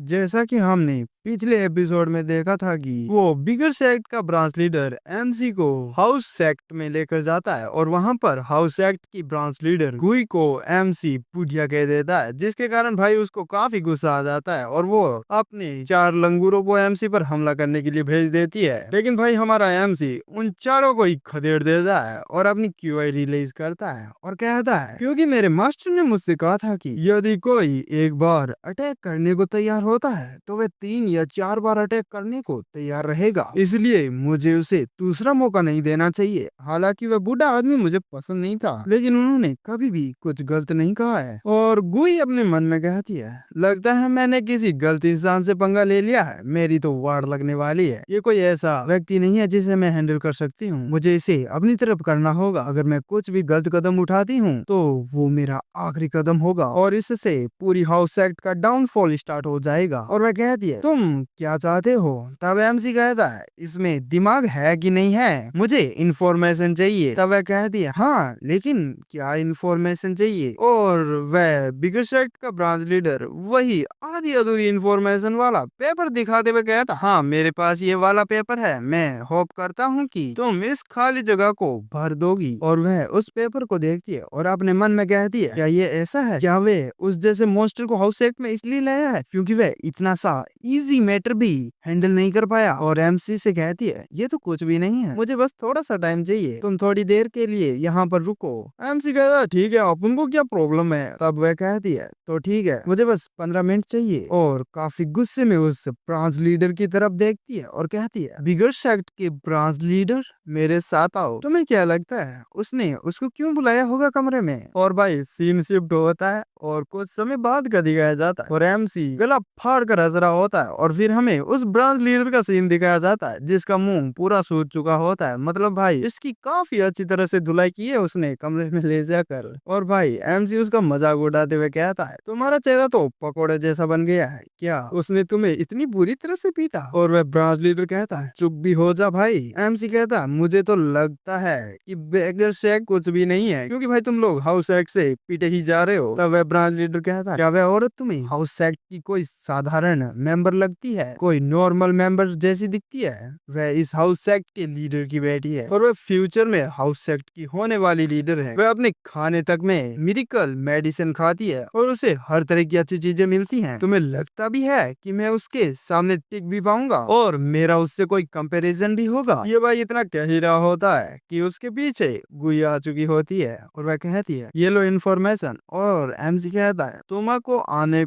जैसा कि हमने पिछले एपिसोड में देखा था कि वो बिगर सेक्ट का ब्रांच लीडर एमसी को हाउस सेक्ट में लेकर जाता है और वहां पर हाउस सेक्ट की ब्रांच लीडर गुई को एमसी पुड़िया कह देता है, जिसके कारण भाई उसको काफी गुस्सा आ जाता है और वो अपने 4 लंगूरों को एमसी पर हमला करने के लिए भेज देती है। लेकिन भाई हमारा एमसी उन चारों को ही खदेड़ देता है और अपनी क्यूआई रिलीज करता है और कहता है, क्योंकि मेरे मास्टर ने मुझसे कहा था कि यदि कोई एक बार अटैक करने को तैयार होता है तो वह 3 या 4 बार अटैक करने को तैयार रहेगा, इसलिए मुझे उसे दूसरा मौका नहीं देना चाहिए। हालांकि वह बूढ़ा आदमी मुझे पसंद नहीं था, लेकिन उन्होंने कभी भी कुछ गलत नहीं कहा है। और गुई अपने मन में कहती है, लगता है मैंने किसी गलत इंसान से पंगा ले लिया है, मेरी तो वार लगने वाली है। ये कोई ऐसा व्यक्ति नहीं है जिसे मैं हैंडल कर सकती हूँ, मुझे इसे अपनी तरफ करना होगा। अगर मैं कुछ भी गलत कदम उठाती हूँ तो वो मेरा आखिरी कदम होगा और इससे पूरी हाउस सेक्ट का डाउनफॉल स्टार्ट हो जाएगा। और वह कहती है, तुम क्या चाहते हो? तब एमसी कहता है, इसमें दिमाग है कि नहीं है, मुझे इंफॉर्मेशन चाहिए। तब वह कहती है, हाँ लेकिन क्या इंफॉर्मेशन चाहिए? और वह बिगर सेक्ट का ब्रांच लीडर वही आधी अधूरी इंफॉर्मेशन वाला पेपर दिखाते हुए कहता, हाँ मेरे पास ये वाला पेपर है, मैं होप करता हूँ कि तुम इस खाली जगह को भर दोगी। और वह उस पेपर को देखती है और अपने मन में कहती है, क्या ये ऐसा है? क्या वे उस जैसे मॉन्स्टर को हाउस सेट में इसलिए लाया है क्योंकि वह इतना सा इजी मैटर भी हैंडल नहीं कर पाया? और एमसी से कहती है, ये तो कुछ भी नहीं है, मुझे बस थोड़ा सा टाइम चाहिए, तुम थोड़ी देर के लिए यहाँ पर रुको। एमसी कहता है, ठीक है, अपन को क्या प्रॉब्लम है? तब वह कहती है, तो ठीक है, मुझे बस 15 मिनट चाहिए। और काफी गुस्से में उस ब्रांच लीडर की तरफ देखती है और कहती है, बिगर सेक्ट के ब्रांच लीडर, मेरे साथ आओ। तुम्हें क्या लगता है उसने उसको क्यों बुलाया होगा कमरे में? और भाई सीन शिफ्ट होता है और कुछ समय बाद का दिखाया जाता है और एमसी गला फाड़ कर हंस रहा होता है और फिर हमें उस ब्रांच लीडर का सीन दिखाया जाता है जिसका मुंह पूरा सूज चुका होता है। मतलब भाई इसकी काफी अच्छी तरह से धुलाई की है उसने कमरे में ले जाकर। और भाई एमसी उसका मजाक उड़ाते हुए कहता है, तुम्हारा चेहरा तो पकोड़े जैसा बन गया है, क्या उसने तुम्हें इतनी बुरी तरह से पीटा? और वह ब्रांच लीडर कहता है, चुप भी हो जा भाई। एमसी कहता है, मुझे तो लगता है कि बेगर शेक कुछ भी नहीं है, क्योंकि भाई तुम लोग हाउस सेक्ट से पीटे ही जा रहे हो। तब वह ब्रांच लीडर कहता है, क्या वह औरत तुम्हें हाउस सेक्ट की कोई साधारण मेंबर लगती है, कोई नॉर्मल मेंबर जैसी दिखती है? वह इस हाउस सेक्ट के लीडर की बेटी है और वह फ्यूचर में हाउस सेक्ट की होने वाली लीडर है। वह अपने खाने तक में मिरेकल मेडिसिन खाती है और उसे हर तरह की अच्छी चीजें मिलती हैं। तुम्हें लगता भी है कि मैं उसके सामने टिक भी पाऊंगा और मेरा उससे कोई कंपैरिजन भी होगा? ये भाई इतना कह ही रहा होता है कि उसके पीछे गुई आ चुकी होती है और वह कहती है, ये लो इन्फॉर्मेशन। और एमसी कहता है, तुमको आने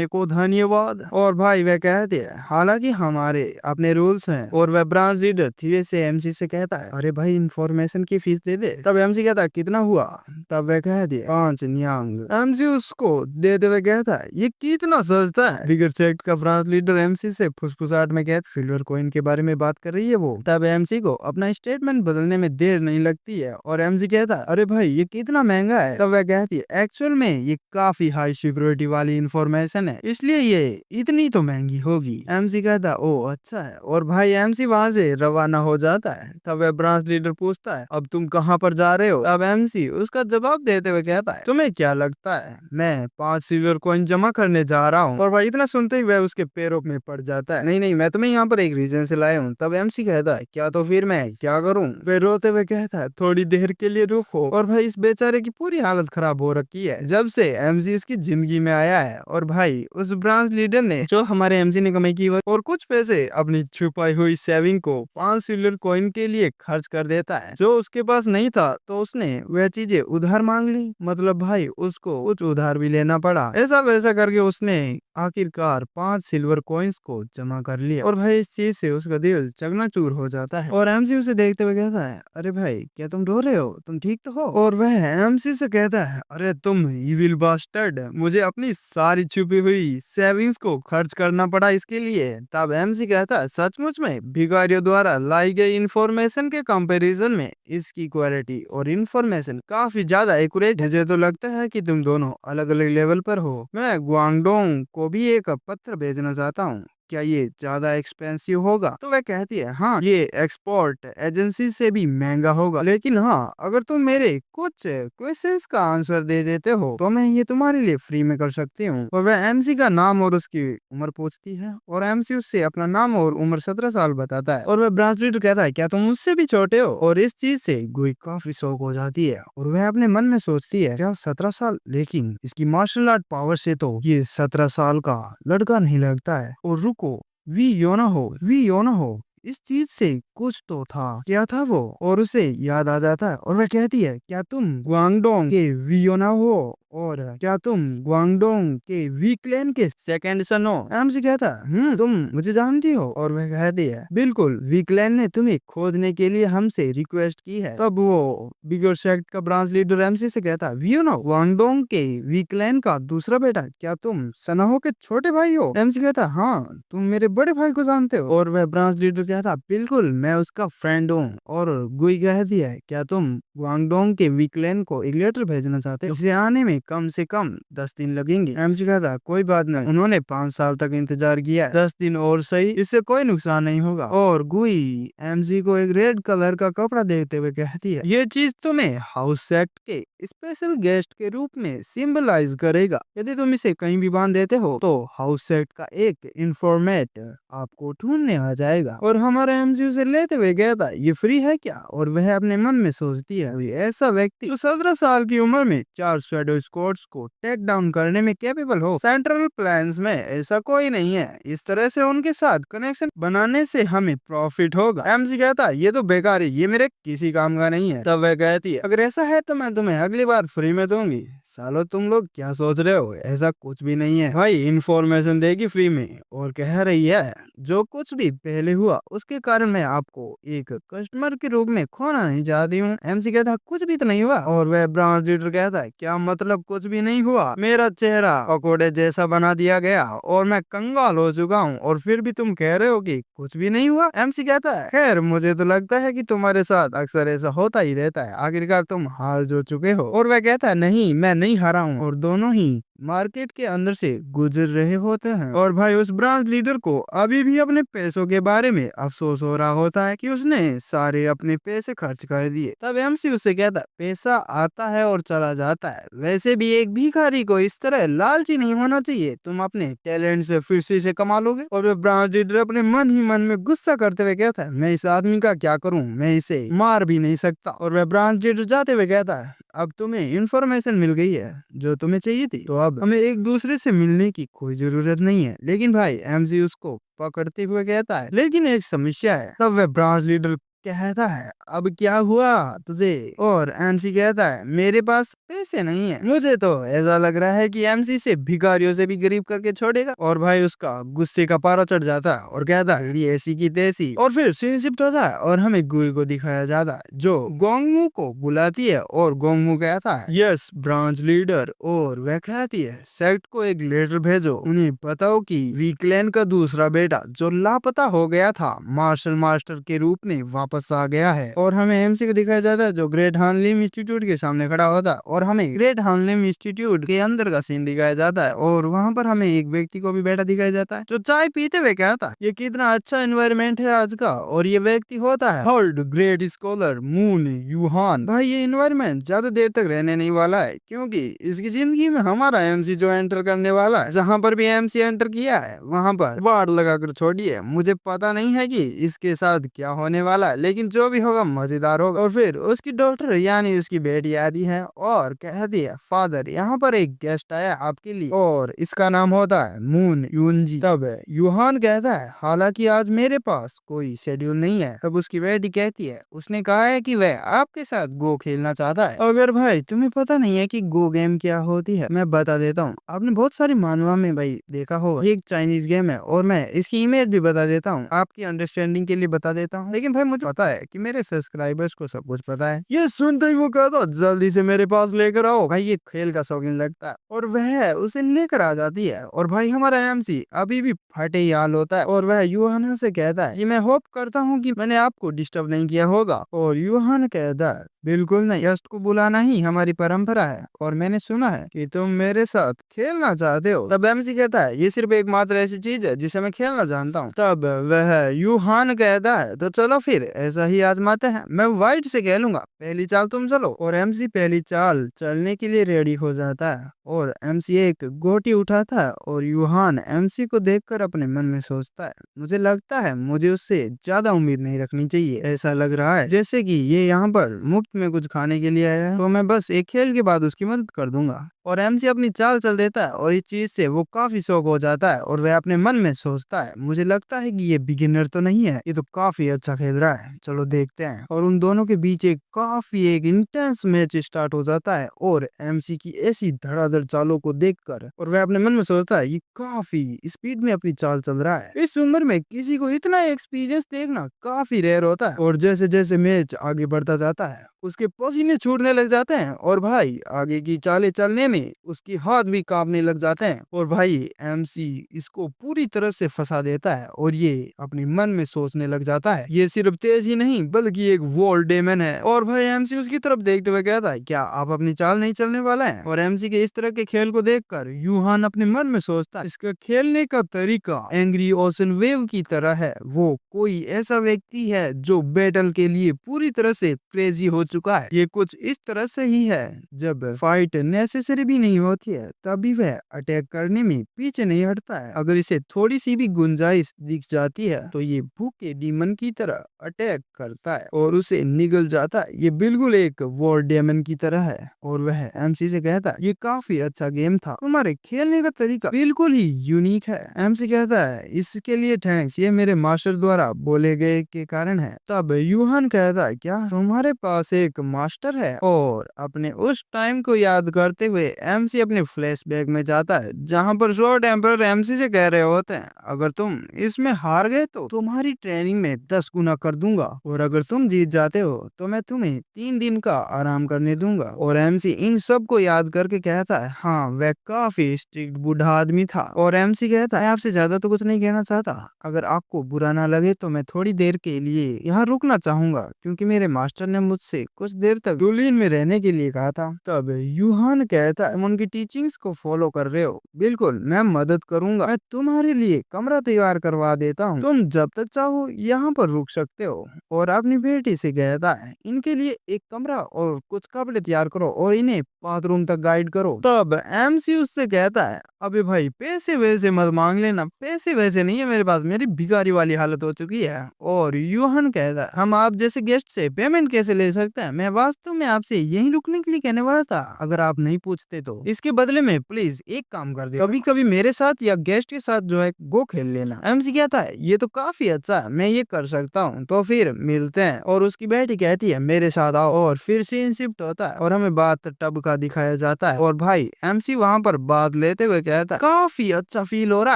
को धन्यवाद। और भाई वह कहती है, हालांकि हमारे अपने रूल्स हैं। और वह ब्रांच लीडर धीरे से एमसी से कहता है, अरे भाई इन्फॉर्मेशन की फीस दे दे। तब एमसी कहता है, कितना हुआ? तब वह कहती है, 5 न्यांग। एमसी उसको देते हुए कहता है, ये कितना सस्ता है? बिगर सेक्ट का ब्रांच लीडर एमसी से फुसफुसाहट में कहता, सिल्वर कॉइन के बारे में बात कर रही है वो। तब एमसी को अपना स्टेटमेंट बदलने में देर नहीं लगती है और एमसी कहता है, अरे भाई ये कितना महंगा है? तब वह कहती है, एक्चुअल में ये काफी हाई सिक्योरिटी वाली इंफॉर्मेशन है, इसलिए ये इतनी तो महंगी होगी। एमसी कहता, ओ अच्छा है। और भाई एमसी वहां से रवाना हो जाता है। तब वह ब्रांच लीडर पूछता है, अब तुम कहाँ पर जा रहे हो? अब एमसी उसका जवाब देते हुए कहता है, तुम्हें क्या लगता है मैं 5 सिल्वर कॉइन जमा करने जा रहा हूँ? और भाई इतना सुनते ही वह उसके पैरों में पड़ जाता है, नहीं नहीं, मैं तुम्हें यहाँ पर एक रीजन से लाया हूँ। तब एमसी कहता है, क्या? तो फिर मैं क्या करूँ? वह रोते हुए कहता है, थोड़ी देर के लिए रुको। और भाई इस बेचारे की पूरी हालत खराब हो रखी है जब से एमसी इसकी जिंदगी में आया है। और भाई उस ब्रांच लीडर ने जो हमारे एमसी ने कमाई की और कुछ पैसे अपनी छुपाई हुई सेविंग को 5 सिल्वर कॉइन के लिए खर्च कर देता है जो उसके पास नहीं था, तो उसने वह चीजें उधार मांग ली। मतलब भाई उसको कुछ उधार भी लेना पड़ा। ऐसा वैसा करके उसने आखिरकार 5 सिल्वर कॉइन्स को जमा कर लिया। और भाई इस चीज से उसका दिल चकनाचूर हो जाता है और एमसी उसे देखते हुए कहता है, अरे भाई क्या तुम रो रहे हो? तुम ठीक तो हो? और वह एमसी से कहता है, अरे तुम इविल बास्टर्ड, मुझे अपनी सारी छुपी हुई सेविंग्स को खर्च करना पड़ा इसके लिए। तब एमसी कहता है, सचमुच में भिखारियों द्वारा लाई गई इंफॉर्मेशन के कंपैरिजन में इसकी क्वालिटी और इंफॉर्मेशन काफी ज्यादा एक्यूरेट है। मुझे तो लगता है कि तुम दोनों अलग अलग लेवल पर हो। मैं ग्वांगडोंग को भी एक पत्र भेजना चाहता हूँ, क्या ये ज्यादा एक्सपेंसिव होगा? तो वह कहती है हाँ, ये एक्सपोर्ट एजेंसी से भी महंगा होगा, लेकिन हाँ, अगर तुम मेरे कुछ क्वेश्चंस का आंसर दे देते हो तो मैं ये तुम्हारे लिए फ्री में कर सकती हूँ। और वह एमसी का नाम और उसकी उम्र पूछती है और एमसी उससे अपना नाम और उम्र 17 साल बताता है। और वह ब्रांसलीटर कहता है क्या तुम मुझसे भी छोटे हो? और इस चीज से गुई काफी शौक हो जाती है और वह अपने मन में सोचती है क्या 17 साल, लेकिन इसकी मार्शल आर्ट पावर से तो ये 17 साल का लड़का नहीं लगता है। और रुको, वी योना हो, इस चीज से कुछ तो था, क्या था वो? और उसे याद आ जाता है और वह कहती है क्या तुम गुआंगडोंग के वियोना हो? और क्या तुम गुआंगडोंग के वी क्लैन के सेकंड सन हो? एमसी कहता है तुम मुझे जानती हो? और वह कहती है बिल्कुल, वी क्लैन ने तुम्हें खोजने के लिए हमसे रिक्वेस्ट की है। तब वो बिगर सेक्ट का ब्रांच लीडर एमसी से कहता है वियोना, गुआंगडोंग के वी क्लैन का दूसरा बेटा, क्या तुम सनाहो के छोटे भाई हो? एमसी कहता है हाँ, तुम मेरे बड़े भाई को जानते हो? और वह ब्रांच लीडर कहता बिल्कुल, मैं उसका फ्रेंड हूँ। और गुई कहती है क्या तुम गुआंगडोंग के वीकलैन को एक लेटर भेजना चाहते हो? इसे आने में कम से कम 10 दिन लगेंगे। एमसी कहता कोई बात नहीं, उन्होंने 5 साल तक इंतजार किया है, 10 दिन और सही, इससे कोई नुकसान नहीं होगा। और गुई एमसी को एक रेड कलर का कपड़ा देते हुए कहती है ये चीज तुम्हें हाउस सेक्ट के स्पेशल गेस्ट के रूप में सिंबलाइज करेगा। यदि तुम इसे कहीं भी बांध देते हो तो हाउस सेक्ट का एक इन्फॉर्मेट आपको ढूंढने आ जाएगा। और हमारा एमसी उसे लेते हुए कहता ये फ्री है क्या? और वह अपने मन में सोचती है कोई ऐसा व्यक्ति जो 17 साल की उम्र में 4 शैडो स्क्वाड्स को टेक डाउन करने में कैपेबल हो, सेंट्रल प्लान्स में ऐसा कोई नहीं है। इस तरह से उनके साथ कनेक्शन बनाने से हमें प्रॉफिट होगा। एमसी कहता है ये तो बेकार है, ये मेरे किसी काम का नहीं है। तब वह कहती है अगर ऐसा है तो मैं तुम्हें अगली बार फ्री में दूंगी। सालो तुम लोग क्या सोच रहे हो, ऐसा कुछ भी नहीं है भाई, इन्फॉर्मेशन देगी फ्री में और कह रही है जो कुछ भी पहले हुआ उसके कारण मैं आपको एक कस्टमर के रूप में खोना नहीं चाहती हूँ। एमसी कहता है कुछ भी तो नहीं हुआ। और वह ब्रांच लीडर कहता है क्या मतलब कुछ भी नहीं हुआ? मेरा चेहरा पकोड़े जैसा बना दिया गया और मैं कंगाल हो चुका हूँ और फिर भी तुम कह रहे हो कि कुछ भी नहीं हुआ? एमसी कहता है खैर मुझे तो लगता है कि तुम्हारे साथ अक्सर ऐसा होता ही रहता है, आखिरकार तुम हार जो चुके हो। और वह कहता है नहीं, मैं नहीं हारा हूँ। और दोनों ही मार्केट के अंदर से गुजर रहे होते हैं और भाई उस ब्रांच लीडर को अभी भी अपने पैसों के बारे में अफसोस हो रहा होता है कि उसने सारे अपने पैसे खर्च कर दिए। तब एमसी उससे कहता है पैसा आता है और चला जाता है, वैसे भी एक भिखारी को इस तरह लालची नहीं होना चाहिए, तुम अपने टैलेंट से फिर से इसे कमा लोगे। और वह ब्रांच लीडर अपने मन ही मन में गुस्सा करते हुए कहता है मैं इस आदमी का क्या करूं, मैं इसे मार भी नहीं सकता। और वह ब्रांच लीडर जाते हुए कहता है अब तुम्हें इंफॉर्मेशन मिल गई है जो तुम्हें चाहिए थी, तो अब हमें एक दूसरे से मिलने की कोई जरूरत नहीं है। लेकिन भाई एमसी उसको पकड़ते हुए कहता है लेकिन एक समस्या है। तब वह ब्रांच लीडर कहता है अब क्या हुआ तुझे? और एमसी कहता है मेरे पास पैसे नहीं है। मुझे तो ऐसा लग रहा है कि एमसी से भिखारियों से भी गरीब करके छोड़ेगा। और भाई उसका गुस्से का पारा चढ़ जाता है और कहता है ये ऐसी की तैसी। और फिर सीन शिफ्ट होता है और हमें गुई को दिखाया जाता है जो गोंगमू को बुलाती है और गोंगमू कहता है यस ब्रांच लीडर। और वह कहती है सेक्ट को एक लेटर भेजो, उन्हें बताओ कि वीकलैन का दूसरा बेटा जो लापता हो गया था मार्शल मास्टर के रूप में वापस आ गया है। और हमें एमसी को दिखाया जाता है जो ग्रेट हानलिम इंस्टीट्यूट के सामने खड़ा होता है और हमें ग्रेट हानलिम इंस्टीट्यूट के अंदर का सीन दिखाया जाता है। और वहाँ पर हमें एक व्यक्ति को भी बैठा दिखाया जाता है जो चाय पीते हुए कहता है ये कितना अच्छा एनवायरमेंट है आज का। और ये व्यक्ति होता है थर्ड ग्रेट स्कॉलर मून यूहान। भाई ये एनवायरमेंट ज्यादा देर तक रहने नहीं वाला है क्योंकि इसकी जिंदगी में हमारा एमसी जो एंटर करने वाला है, जहाँ पर भी एमसी एंटर किया है वहाँ पर वार्ड लगाकर छोड़िए। मुझे पता नहीं है कि इसके साथ क्या होने वाला है, लेकिन जो भी होगा मजेदार होगा। और फिर उसकी डॉटर यानी उसकी बेटी आती है और कहती है फादर यहाँ पर एक गेस्ट आया आपके लिए और इसका नाम होता है मून यूनजी। तब यूहान कहता है हालांकि आज मेरे पास कोई शेड्यूल नहीं है। तब उसकी बेटी कहती है उसने कहा है कि वह आपके साथ गो खेलना चाहता है। अगर भाई तुम्हें पता नहीं है कि गो गेम क्या होती है, मैं बता देता हूँ। आपने बहुत सारी मानवा में भाई देखा होगा, ये एक चाइनीज गेम है और मैं इसकी इमेज भी बता देता हूँ, आपकी अंडरस्टैंडिंग के लिए बता देता हूँ। लेकिन भाई मुझे पता है कि मेरे सब्सक्राइबर्स को सब कुछ पता है। ये सुनते ही वो कहता जल्दी से मेरे पास लेकर आओ भाई, ये खेल का शौकीन लगता है और वह उसे लेकर आ जाती है। और भाई हमारा एमसी अभी भी फटे ही हाल होता है और वह यूहाना से कहता है कि मैं होप करता हूँ कि मैंने आपको डिस्टर्ब नहीं किया होगा। और यूहान कहता है बिल्कुल नहीं, गेस्ट को बुलाना ही हमारी परंपरा है और मैंने सुना है कि तुम मेरे साथ खेलना चाहते हो। तब एमसी कहता है ये सिर्फ एकमात्र ऐसी चीज है जिसे मैं खेलना जानता हूँ। तब वह यूहान कहता है तो चलो फिर ऐसा ही आजमाते हैं, मैं वाइट से खेलूंगा, पहली चाल तुम चलो। और एमसी पहली चाल चलने के लिए रेडी हो जाता है और एमसी एक गोटी उठाता है और यूहान एमसी को देखकर अपने मन में सोचता है मुझे लगता है मुझे उससे ज्यादा उम्मीद नहीं रखनी चाहिए। ऐसा लग रहा है जैसे कि ये यहाँ पर मुफ्त में कुछ खाने के लिए आया है, तो मैं बस एक खेल के बाद उसकी मदद कर दूंगा। और एमसी अपनी चाल चल देता है और इस चीज से वो काफी शौक हो जाता है और वह अपने मन में सोचता है मुझे लगता है कि ये बिगिनर तो नहीं है, ये तो काफी अच्छा खेल रहा है, चलो देखते हैं। और उन दोनों के बीच एक इंटेंस मैच स्टार्ट हो जाता है और एमसी की ऐसी धड़ाधड़ चालों को देखकर और वह अपने मन में सोचता है ये काफी स्पीड में अपनी चाल चल रहा है। इस उम्र में किसी को इतना एक्सपीरियंस देखना काफी रेयर होता है। और जैसे जैसे मैच आगे बढ़ता जाता है उसके पसीने छूटने लग जाते हैं और भाई आगे की चालें चलने में उसकी हाथ भी कांपने लग जाते हैं। और भाई एमसी इसको पूरी तरह से फंसा देता है और ये अपने मन में सोचने लग जाता है ये सिर्फ तेज ही नहीं बल्कि एक वॉल डेमन है। और भाई एमसी उसकी तरफ देखते हुए कहता है क्या आप अपनी चाल नहीं चलने वाला है। और एमसी के इस तरह के खेल को देखकर यूहान अपने मन में सोचता है इसका खेलने का तरीका एंग्री ओशन वेव की तरह है, वो कोई ऐसा व्यक्ति है जो बैटल के लिए पूरी तरह से क्रेजी हो चुका है। ये कुछ इस तरह से ही है जब फाइट नेसेसरी भी नहीं होती है तभी वह अटैक करने में पीछे नहीं हटता है। अगर इसे थोड़ी सी भी गुंजाइश दिख जाती है तो ये भूखे डीमन की तरह अटैक करता है और उसे निगल जाता है। ये बिल्कुल एक वॉर डेमन की तरह है। और वह एमसी से कहता है ये काफी अच्छा गेम था, तुम्हारे खेलने का तरीका बिल्कुल ही यूनिक है। एमसी कहता है इसके लिए थैंक्स, ये मेरे मास्टर द्वारा बोले गए के कारण है। तब यूहान कहता है क्या तुम्हारे पास एक मास्टर है। और अपने उस टाइम को याद करते हुए एमसी अपने फ्लैशबैक में जाता है जहां पर शॉर्ट एम्पर एमसी से कह रहे होते हैं अगर तुम इसमें हार गए तो तुम्हारी ट्रेनिंग में 10 गुना कर दूंगा और अगर तुम जीत जाते हो तो मैं तुम्हें 3 दिन का आराम करने दूंगा। और एमसी इन सब को याद करके कहता है हाँ वह काफी स्ट्रिक्ट बूढ़ा आदमी था। और एमसी कहता है आपसे ज्यादा तो कुछ नहीं कहना चाहता, अगर आपको बुरा ना लगे तो मैं थोड़ी देर के लिए यहाँ रुकना चाहूंगा क्योंकि मेरे मास्टर ने मुझसे कुछ देर तक दुलिन में रहने के लिए कहा था। तब यूहान कहता है उनकी टीचिंग्स को फॉलो कर रहे हो, बिल्कुल मैं मदद करूंगा, मैं तुम्हारे लिए कमरा तैयार करवा देता हूँ, तुम जब तक चाहो यहाँ पर रुक सकते हो। और अपनी बेटी से कहता है इनके लिए एक कमरा और कुछ कपड़े तैयार करो और इन्हें बाथरूम तक गाइड करो। तब एमसी उससे कहता है अबे भाई पैसे वैसे मत मांग लेना, पैसे वैसे नहीं है मेरे पास, मेरी भिखारी वाली हालत हो चुकी है। और यूहन कहता है हम आप जैसे गेस्ट से पेमेंट कैसे ले सकते हैं, मैं वास्तव में आपसे यहीं रुकने के लिए कहने वाला था अगर आप नहीं पूछते तो। इसके बदले में प्लीज एक काम कर दे, कभी कभी मेरे साथ या गेस्ट के साथ जो है वो खेल लेना। एमसी कहता है ये तो काफी अच्छा है, मैं ये कर सकता हूँ, तो फिर मिलते हैं। और उसकी बेटी कहती है मेरे साथ आओ। और फिर सीन शिफ्ट होता है और हमें बात टब का दिखाया जाता है। और भाई एमसी वहाँ पर बात लेते हुए कहता है काफी अच्छा फील हो रहा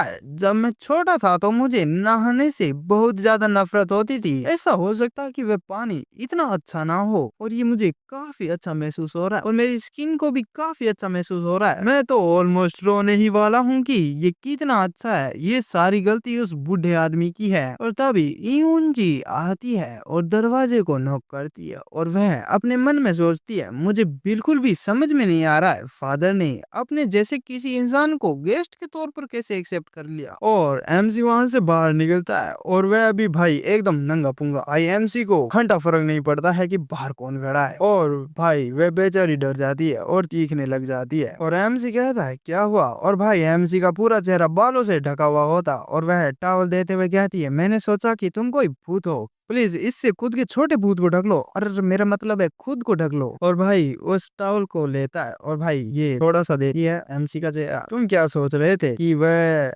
है, जब मैं छोटा था तो मुझे नहाने से बहुत ज्यादा नफरत होती थी, ऐसा हो सकता है कि वह पानी इतना अच्छा ना हो और ये मुझे काफी अच्छा महसूस हो रहा है और मेरी स्किन को भी काफी अच्छा महसूस हो रहा है। मैं तो ऑलमोस्ट रोने ही वाला हूँ कि ये कितना अच्छा है, ये सारी गलती उस बूढ़े आदमी की है। और तभी यून जी आती है और दरवाजे को नॉक करती है और वह अपने मन में सोचती है मुझे बिल्कुल भी समझ में नहीं आ रहा है फादर ने अपने जैसे किसी इंसान को गेस्ट के तौर पर कैसे एक्सेप्ट कर लिया। और एमसी वहां से बाहर निकलता है और वह अभी भाई एकदम नंगा पुंगा, आई एमसी को घंटा फर्क नहीं पड़ता है कि बाहर कौन खड़ा है। और भाई वह बेचारी डर जाती है और चीखने लग जाती है। और एमसी कहता है क्या हुआ। और भाई एमसी का पूरा चेहरा बालों से ढका हुआ होता और वह टॉवल देते हुए कहती है मैंने सोचा कि तुम कोई भूत हो, प्लीज इससे खुद के छोटे भूत को ढक लो, और मेरा मतलब है खुद को ढक लो। और भाई उस टॉवल को लेता है और भाई ये थोड़ा सा देती है एमसी का चेहरा, तुम क्या सोच रहे थे कि वह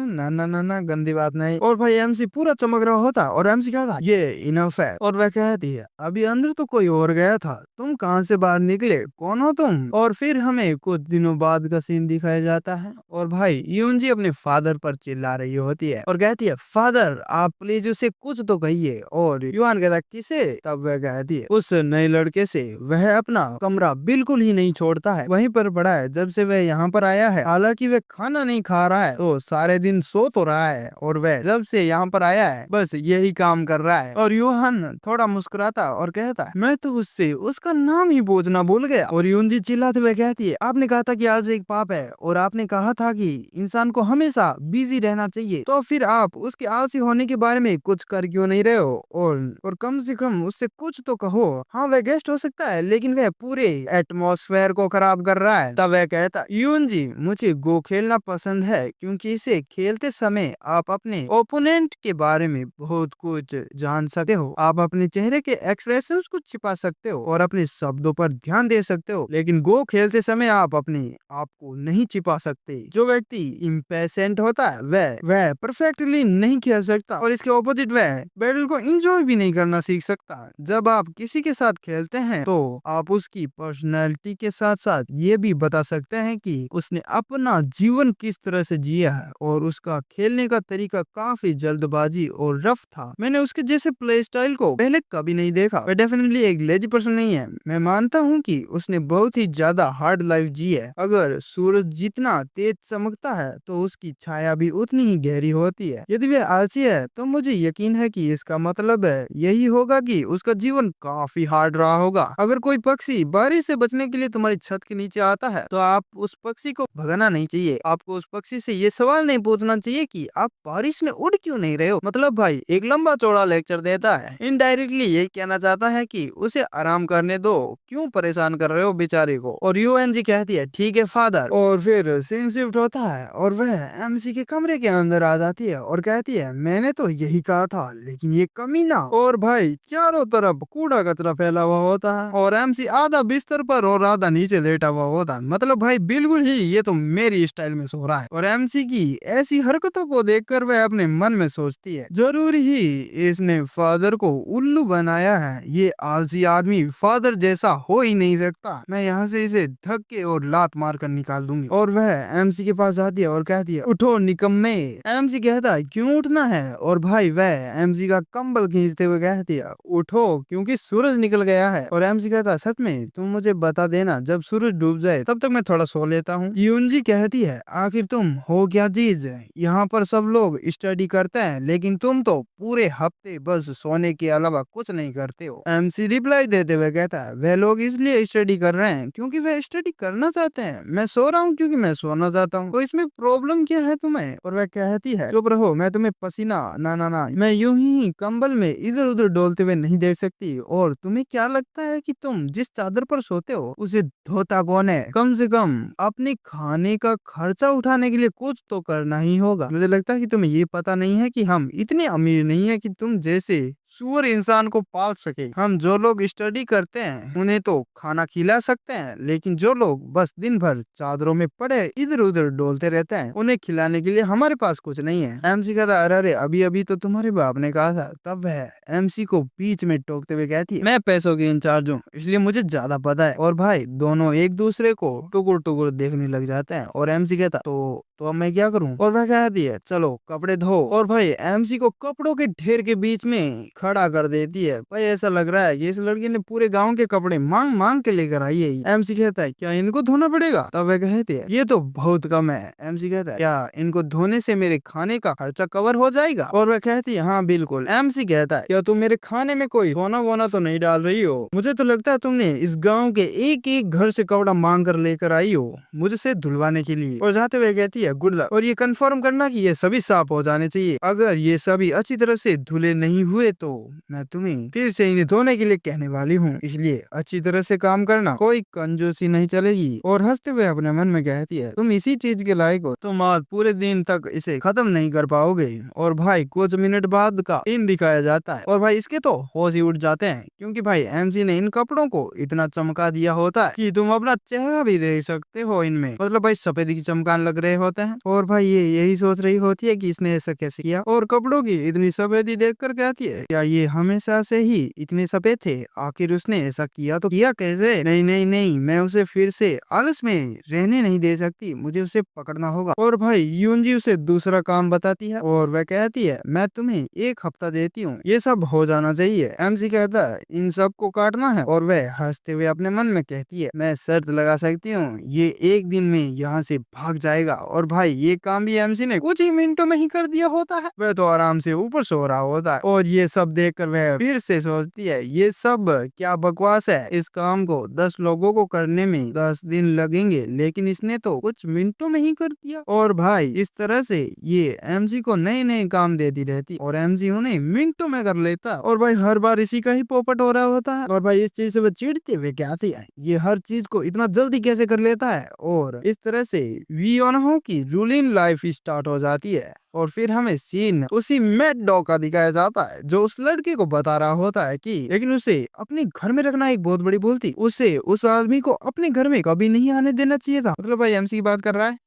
ना ना ना ना गंदी बात नहीं। और भाई एमसी पूरा चमक रहा होता और एमसी कहता ये इनफ है। और वह कहती है अभी अंदर तो कोई और गया था, तुम कहाँ से बाहर निकले, कौन हो तुम। और फिर हमें कुछ दिनों बाद का सीन दिखाया जाता है और भाई यून जी अपने फादर पर चिल्ला रही होती है और कहती है फादर आप प्लीज उसे कुछ तो कहिए। और युआन कहता है किसे? तब वह कहती है उस नए लड़के से। वह अपना कमरा बिल्कुल ही नहीं छोड़ता है, वहीं पर पड़ा है जब से वह यहाँ पर आया है। हालांकि वह खाना नहीं खा रहा है तो सारे दिन सो तो रहा है, और वह जब से यहाँ पर आया है बस यही काम कर रहा है। और यूहान थोड़ा मुस्कुराता और कहता है मैं तो उससे उसका नाम ही पूछना भूल गया। और यूनजी चिल्लाते हुए कहती है आपने कहा था कि आज एक पाप है, और आपने कहा था कि इंसान को हमेशा बिजी रहना चाहिए, तो फिर आप उसके आलसी होने के बारे में कुछ कर क्यों नहीं रहे हो? और कम से कम उससे कुछ तो कहो। हाँ वह गेस्ट हो सकता है, लेकिन वह पूरे एटमॉस्फेयर को खराब कर रहा है। तब वह कहता यून जी मुझे गो खेलना पसंद है, क्योंकि इसे खेलते समय आप अपने ओपोनेंट के बारे में बहुत कुछ जान सकते हो। आप अपने चेहरे के एक्सप्रेशंस को छिपा सकते हो और अपने शब्दों पर ध्यान दे सकते हो, लेकिन गो खेलते समय आप अपने आप को नहीं छिपा सकते। जो व्यक्ति इम्पेशेंट होता है वह परफेक्टली नहीं खेल सकता, और इसके ऑपोजिट वह बैटल को एंजॉय भी नहीं करना सीख सकता। जब आप किसी के साथ खेलते हैं तो आप उसकी पर्सनैलिटी के साथ साथ ये भी बता सकते हैं कि उसने अपना जीवन किस तरह से जिया है, और उसका खेलने का तरीका काफी जल्दबाजी और रफ था। मैंने उसके जैसे प्ले स्टाइल को पहले कभी नहीं देखा। वह डेफिनेटली एक लेजी पर्सन नहीं है। मैं मानता हूँ कि उसने बहुत ही ज्यादा हार्ड लाइफ जी है। अगर सूरज जितना तेज चमकता है तो उसकी छाया भी उतनी ही गहरी होती है। यदि वह आलसी है तो मुझे यकीन है कि इसका मतलब है यही होगा कि उसका जीवन काफी हार्ड रहा होगा। अगर कोई पक्षी बारिश से बचने के लिए तुम्हारी छत के नीचे आता है तो आप उस पक्षी को भगाना नहीं चाहिए। आपको उस पक्षी से ये सवाल नहीं पूछना चाहिए कि आप बारिश में उड़ क्यों नहीं रहे हो। मतलब भाई एक लंबा चौड़ा लेक्चर देता है। इनडायरेक्टली ये कहना चाहता है कि उसे आराम करने दो, क्यों परेशान कर रहे हो बेचारे को। और यूएनजी कहती है ठीक है फादर। और फिर सीन शिफ्ट होता है और वह एमसी के कमरे के अंदर आ जाती है और कहती है मैंने तो यही कहा था, लेकिन ये कमीना। और भाई चारों तरफ कूड़ा कचरा फैला हुआ होता है, और एमसी आधा बिस्तर पर और आधा नीचे लेटा हुआ होता है। मतलब भाई बिल्कुल ही ये तो मेरी स्टाइल में सो रहा है। और एमसी की ऐसी हरकतों को देखकर वह अपने मन में सोचती है जरूर ही इसने फादर को उल्लू बनाया है। ये आलसी आदमी फादर जैसा हो ही नहीं सकता। मैं यहाँ से इसे धक्के और लात मार कर निकाल दूंगी। और वह एमसी के पास आती है और कहती है उठो निकम्मे। एमसी कहता है क्यों उठना है? और भाई वह एमसी का कंबल खींचते हुए कहती है उठो क्योंकि सूरज निकल गया है। और एमसी कहता है सच में? तुम मुझे बता देना जब सूरज डूब जाए, तब तक मैं थोड़ा सो लेता हूँ। यूनजी कहती है आखिर तुम हो क्या चीज? यहाँ पर सब लोग स्टडी करते हैं, लेकिन तुम तो पूरे हफ्ते बस सोने के अलावा कुछ नहीं करते हो। एमसी रिप्लाई देते हुए कहता है वह लोग इसलिए स्टडी कर रहे हैं क्योंकि वह स्टडी करना चाहते हैं। मैं सो रहा हूँ क्योंकि मैं सोना चाहता हूँ। तो इसमें प्रॉब्लम क्या है तुम्हें? और वह कहती है चुप रहो, मैं तुम्हें पसीना ना ना ना मैं यूं ही कंबल में इधर उधर डोलते हुए नहीं देख सकती। और तुम्हें क्या लगता है कि तुम जिस चादर पर सोते हो उसे धोता कौन है? कम से कम अपने खाने का खर्चा उठाने के लिए कुछ तो करना ही होगा। मुझे लगता है कि तुम्हें ये पता नहीं है कि हम इतने अमीर नहीं है कि तुम जैसे सुअर इंसान को पाल सके। हम जो लोग स्टडी करते हैं उन्हें तो खाना खिला सकते हैं, लेकिन जो लोग बस दिन भर चादरों में पड़े इधर उधर डोलते रहते हैं उन्हें खिलाने के लिए हमारे पास कुछ नहीं है। एमसी कहता अरे अभी अभी तो तुम्हारे बाप ने कहा था। तब वह एमसी को बीच में टोकते हुए कहती है मैं पैसों की इंचार्ज हूँ, इसलिए मुझे ज्यादा पता है। और भाई दोनों एक दूसरे को टुकुर टुकुर देखने लग जाते हैं। और एमसी कहता तो अब मैं क्या करूं? और वह कहती है चलो कपड़े धो। और भाई एमसी को कपड़ों के ढेर के बीच में खड़ा कर देती है। भाई ऐसा लग रहा है कि इस लड़की ने पूरे गांव के कपड़े मांग मांग के लेकर आई है। एमसी कहता है क्या इनको धोना पड़ेगा? तब वह कहती है ये तो बहुत कम है। एमसी कहता है क्या इनको धोने से मेरे खाने का खर्चा कवर हो जाएगा? और वह कहती है हाँ बिल्कुल। एमसी कहता है क्या तुम मेरे खाने में कोई सोना वोना तो नहीं डाल रही हो? मुझे तो लगता है तुमने इस गाँव के एक एक घर से कपड़ा मांग कर लेकर आई हो मुझसे धुलवाने के लिए। और जाते हुए कहती है गुड लक, और ये कंफर्म करना कि ये सभी साफ हो जाने चाहिए। अगर ये सभी अच्छी तरह से धुले नहीं हुए तो मैं तुम्हें फिर से इन्हें धोने के लिए कहने वाली हूँ, इसलिए अच्छी तरह से काम करना, कोई कंजूसी नहीं चलेगी। और हंसते हुए अपने मन में कहती है तुम इसी चीज के लायक हो, तुम आज पूरे दिन तक इसे खत्म नहीं कर पाओगे। और भाई कुछ मिनट बाद का इन दिखाया जाता है, और भाई इसके तो होश ही उठ जाते हैं, क्योंकि भाई एमसी ने इन कपड़ों को इतना चमका दिया होता है कि तुम अपना चेहरा भी देख सकते हो इनमें। मतलब भाई सफेदी की चमकान लग रहे होते होते हैं और भाई ये यही सोच रही होती है कि इसने ऐसा कैसे किया, और कपड़ों की इतनी सफेदी देखकर कहती है क्या ये हमेशा से ही इतने सफेद थे, आखिर उसने ऐसा किया तो किया कैसे। नहीं नहीं नहीं, मैं उसे फिर से आलस में रहने नहीं दे सकती, मुझे उसे पकड़ना होगा। और भाई यूनजी उसे दूसरा काम बताती है और वह कहती है मैं तुम्हें 1 हफ्ता देती हूँ, ये सब हो जाना चाहिए। एमसी कहता है इन सब को काटना है और वह हंसते हुए अपने मन में कहती है मैं शर्त लगा सकती हूँ, ये 1 दिन में यहाँ से भाग जाएगा। और भाई ये काम भी एमसी ने कुछ ही मिनटों में ही कर दिया होता है। वह तो आराम से ऊपर सो रहा होता है और ये सब देखकर वह फिर से सोचती है ये सब क्या बकवास है, इस काम को 10 लोगों को करने में 10 दिन लगेंगे, लेकिन इसने तो कुछ मिनटों में ही कर दिया। और भाई इस तरह से ये एमसी को नए नए काम देती रहती और एमसी उन्हें मिनटों में कर लेता और भाई हर बार इसी का ही पोपट हो रहा होता है। और भाई इस चीज से वो चिढ़ते हुए कहती है ये हर चीज को इतना जल्दी कैसे कर लेता है। और इस तरह से वी ओनहो की रूलिंग लाइफ स्टार्ट हो जाती है। और फिर हमें सीन उसी मैड डॉग का दिखाया जाता है जो उस लड़के को बता रहा होता है कि लेकिन उसे अपने घर में रखना एक बहुत बड़ी भूल थी, उसे उस आदमी को अपने घर में कभी नहीं आने देना चाहिए था। मतलब भाई एमसी की बात कर रहा है।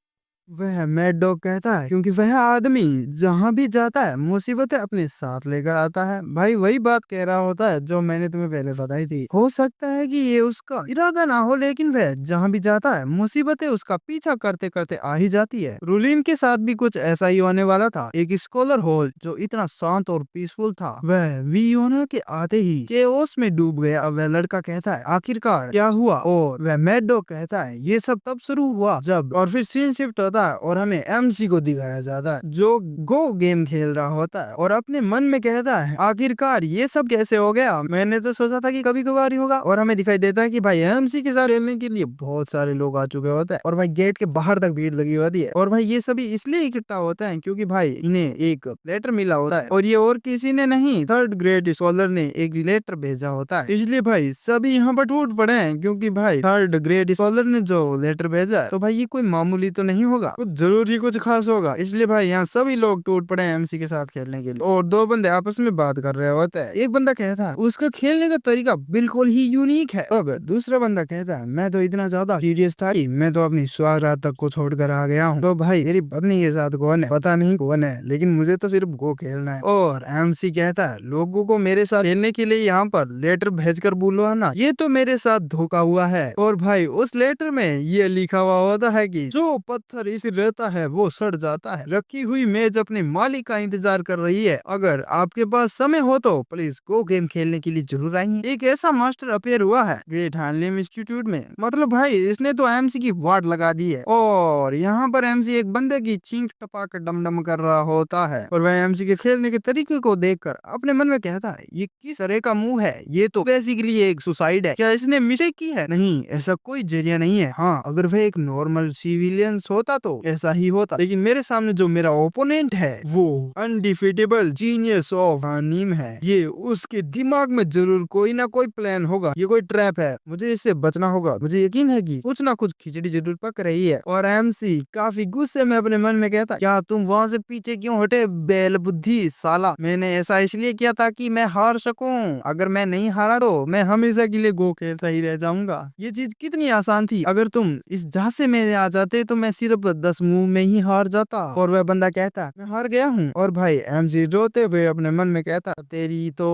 वह मैड डॉग कहता है क्योंकि वह आदमी जहाँ भी जाता है मुसीबतें अपने साथ लेकर आता है। भाई वही बात कह रहा होता है जो मैंने तुम्हें पहले बताई थी। हो सकता है कि ये उसका इरादा ना हो, लेकिन वह जहाँ भी जाता है मुसीबतें उसका पीछा करते करते आ ही जाती है। रूलिन के साथ भी कुछ ऐसा ही होने वाला था। एक स्कॉलर हॉल जो इतना शांत और पीसफुल था वह वियोना के आते ही केओस में डूब गया। वह लड़का कहता है आखिरकार क्या हुआ, और वह मैड डॉग कहता है ये सब तब शुरू हुआ जब, और फिर सीन शिफ्ट होता है और हमें एमसी को दिखाया जाता है जो गो गेम खेल रहा होता है और अपने मन में कहता है आखिरकार ये सब कैसे हो गया, मैंने तो सोचा था कि कभी कभार ही होगा। और हमें दिखाई देता है कि भाई एमसी के साथ खेलने के लिए बहुत सारे लोग आ चुके होते हैं और भाई गेट के बाहर तक भीड़ लगी होती है। और भाई ये सभी इसलिए इकट्ठा होता है क्योंकि भाई इन्हें एक लेटर मिला होता है और ये और किसी ने नहीं, 3rd ग्रेड स्कॉलर ने एक लेटर भेजा होता है। इसलिए भाई सभी यहाँ पर टूट पड़े हैं क्योंकि भाई 3rd ग्रेड स्कॉलर ने जो लेटर भेजा है तो भाई ये कोई मामूली तो नहीं होगा, कुछ जरूर ही कुछ खास होगा। इसलिए भाई यहाँ सभी लोग टूट पड़े हैं एमसी के साथ खेलने के लिए। और 2 बंदे आपस में बात कर रहे होते हैं। एक बंदा कहता है उसका खेलने का तरीका बिल्कुल ही यूनिक है। अब दूसरा बंदा कहता है मैं तो इतना ज्यादा सीरियस था कि मैं तो अपनी स्वागत तक को छोड़कर आ गया हूँ। तो भाई तेरी पत्नी के साथ कौन है पता नहीं कौन है, लेकिन मुझे तो सिर्फ गो खेलना है। और एमसी कहता है लोगों को मेरे साथ खेलने के लिए यहाँ पर लेटर भेजकर बुलवाना, ये तो मेरे साथ धोखा हुआ है। और भाई उस लेटर में ये लिखा हुआ होता है कि जो पत्थर इस रहता है वो सड़ जाता है, रखी हुई मेज अपने मालिक का इंतजार कर रही है, अगर आपके पास समय हो तो प्लीज गो गेम खेलने के लिए जरूर आइए। एक ऐसा मास्टर अपेयर हुआ है ग्रेट हैंडलिम इंस्टीट्यूट में। मतलब भाई इसने तो एमसी की वार्ड लगा दी है और यहाँ पर एमसी एक बंदे की चींक टपा डम डम कर रहा होता है और वह एमसी के खेलने के तरीके को देखकर अपने मन में कहता है ये किस तरह का मुंह है, ये तो बेसिकली एक सुसाइड है, क्या इसने मिस्टेक की है? नहीं, ऐसा कोई जरिया नहीं है। हाँ अगर वह एक नॉर्मल सिविलियंस होता तो ऐसा ही होता, लेकिन मेरे सामने जो मेरा ओपोनेंट है वो अनडिफिटेबल जीनियस ऑफ नीम है, ये उसके दिमाग में जरूर कोई ना कोई प्लान होगा, ये कोई ट्रैप है, मुझे इससे बचना होगा, मुझे यकीन है कि कुछ ना कुछ खिचड़ी जरूर पक रही है। और एमसी काफी गुस्से में अपने मन में कहता क्या तुम वहाँ से पीछे क्यों हटे बेल बुद्धि साला, मैंने ऐसा इसलिए किया था कि मैं हार सकूं, अगर मैं नहीं हारा तो मैं हमेशा के लिए गो खेलता ही रह जाऊंगा। ये चीज कितनी आसान थी, अगर तुम इस झांसे में आ जाते तो मैं सिर्फ 10 मुंह में ही हार जाता। और वह बंदा कहता मैं हार गया हूँ। और भाई एमसी रोते हुए अपने मन में कहता तेरी तो।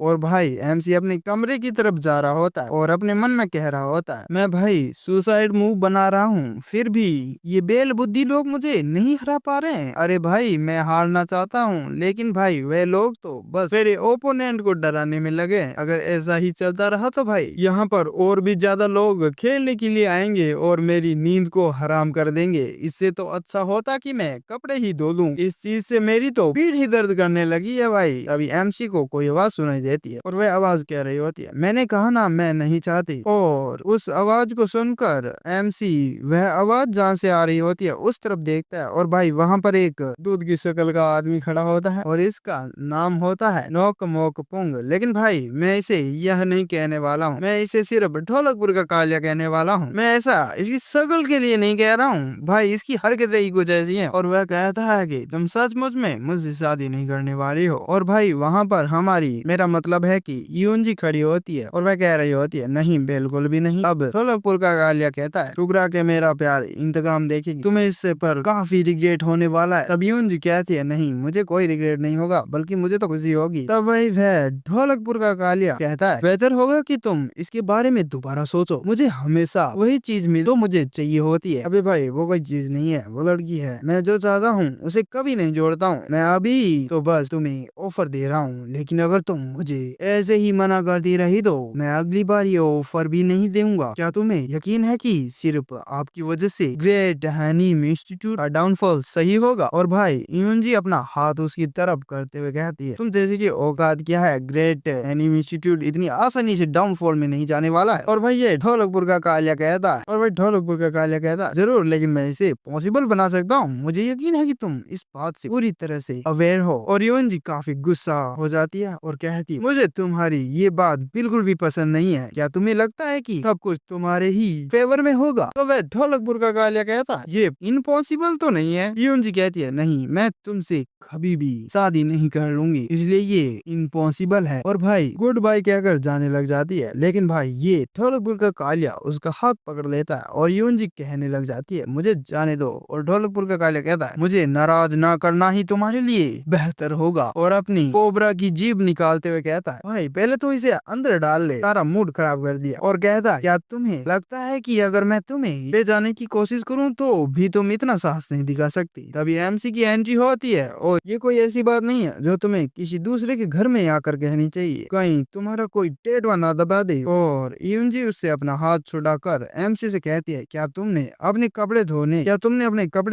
और भाई एमसी अपने कमरे की तरफ जा रहा होता है और अपने मन में कह रहा होता है मैं भाई सुसाइड मूव बना रहा हूँ, फिर भी ये बेल बुद्धि लोग मुझे नहीं हरा पा रहे हैं। अरे भाई मैं हारना चाहता हूँ, लेकिन भाई वे लोग तो बस मेरे ओपोनेंट को डराने में लगे, अगर ऐसा ही चलता रहा तो भाई यहाँ पर और भी ज्यादा लोग खेलने के लिए आएंगे और मेरी नींद को हराम कर देंगे, इससे तो अच्छा होता कि मैं कपड़े ही धो लूं, इस चीज से मेरी तो पीठ ही दर्द करने लगी है भाई। अभी एमसी को कोई आवाज सुनाई देती है और वह आवाज कह रही होती है मैंने कहा ना मैं नहीं चाहती। और उस आवाज को सुनकर एमसी वह आवाज जहाँ से आ रही होती है उस तरफ देखता है और भाई वहाँ पर एक दूध की शक्ल का आदमी खड़ा होता है और इसका नाम होता है नोक मोक पुंग। लेकिन भाई मैं इसे यह नहीं कहने वाला हूँ, मैं इसे सिर्फ ढोलकपुर का कालिया कहने वाला हूँ, मैं ऐसा इसकी शक्ल के लिए नहीं कह रहा हूँ भाई, भाई इसकी हरकतें ही कुछ ऐसी हैं। और वह कहता है कि तुम सचमुच में मुझसे शादी नहीं करने वाली हो। और भाई वहाँ पर हमारी मेरा मतलब है कि यूनजी खड़ी होती है और वह कह रही होती है नहीं बिल्कुल भी नहीं। अब ढोलकपुर का कालिया कहता है ठुकरा के मेरा प्यार इंतकाम देखेगी, तुम्हें इससे पर काफी रिग्रेट होने वाला है। तब यूनजी कहती है नहीं मुझे कोई रिग्रेट नहीं होगा, बल्कि मुझे तो खुशी होगी। तब वही वह ढोलकपुर का कालिया कहता है बेहतर होगा कि तुम इसके बारे में दोबारा सोचो, मुझे हमेशा वही चीज मिल जो मुझे चाहिए होती है। अबे भाई वो कोई चीज नहीं है, वो लड़की है। मैं जो चाहता हूँ उसे कभी नहीं जोड़ता हूँ। मैं अभी तो बस तुम्हें ऑफर दे रहा हूँ, लेकिन अगर तुम मुझे ऐसे ही मना करती रही तो मैं अगली बार ये ऑफर भी नहीं दूंगा। क्या तुम्हें यकीन है कि सिर्फ आपकी वजह से ग्रेट हनीम इंस्टीट्यूट का डाउनफॉल सही होगा? और भाई यूनजी अपना हाथ उसकी तरफ करते हुए कहती है तुम जैसे की औकात क्या है, ग्रेट हनीम इंस्टीट्यूट इतनी आसानी से डाउनफॉल में नहीं जाने वाला है। और भाई ये ढोलकपुर का कालिया कहता है जरूर, लेकिन मैं इसे पॉसिबल बना सकता हूँ। मुझे यकीन है कि तुम इस बात से पूरी तरह से अवेयर हो। और यूनजी काफी गुस्सा हो जाती है और कहती है मुझे तुम्हारी ये बात बिल्कुल भी पसंद नहीं है। क्या तुम्हें लगता है कि सब कुछ तुम्हारे ही फेवर में होगा? तो वह ढोलकपुर का कालिया कहता है ये इम्पॉसिबल तो नहीं है। यूनजी कहती है नहीं, मैं तुमसे कभी भी शादी नहीं कर लूंगी, इसलिए ये इम्पॉसिबल है। और भाई गुड बाय कहकर जाने लग जाती है। लेकिन भाई ये ढोलकपुर का कालिया उसका हाथ पकड़ लेता है और यूनजी कहने लग जाती है मुझे जाने दो। और ढोलकपुर का कालिया कहता है मुझे नाराज ना करना ही तुम्हारे लिए बेहतर होगा। और अपनी कोबरा की जीभ निकालते हुए कहता है भाई पहले तो इसे अंदर डाल ले, सारा मूड खराब कर दिया। और कहता है क्या तुम्हें लगता है कि अगर मैं तुम्हें ले जाने की कोशिश करूं तो भी तुम इतना साहस नहीं दिखा सकती? तभी एमसी की एंट्री होती है और ये कोई ऐसी बात नहीं है जो तुम्हें किसी दूसरे के घर में आकर कहनी चाहिए, कहीं तुम्हारा कोई टेटवा ना दबा दे। और यूनजी उससे अपना हाथ छुड़ाकर एमसी से कहती है क्या तुमने अपने कपड़े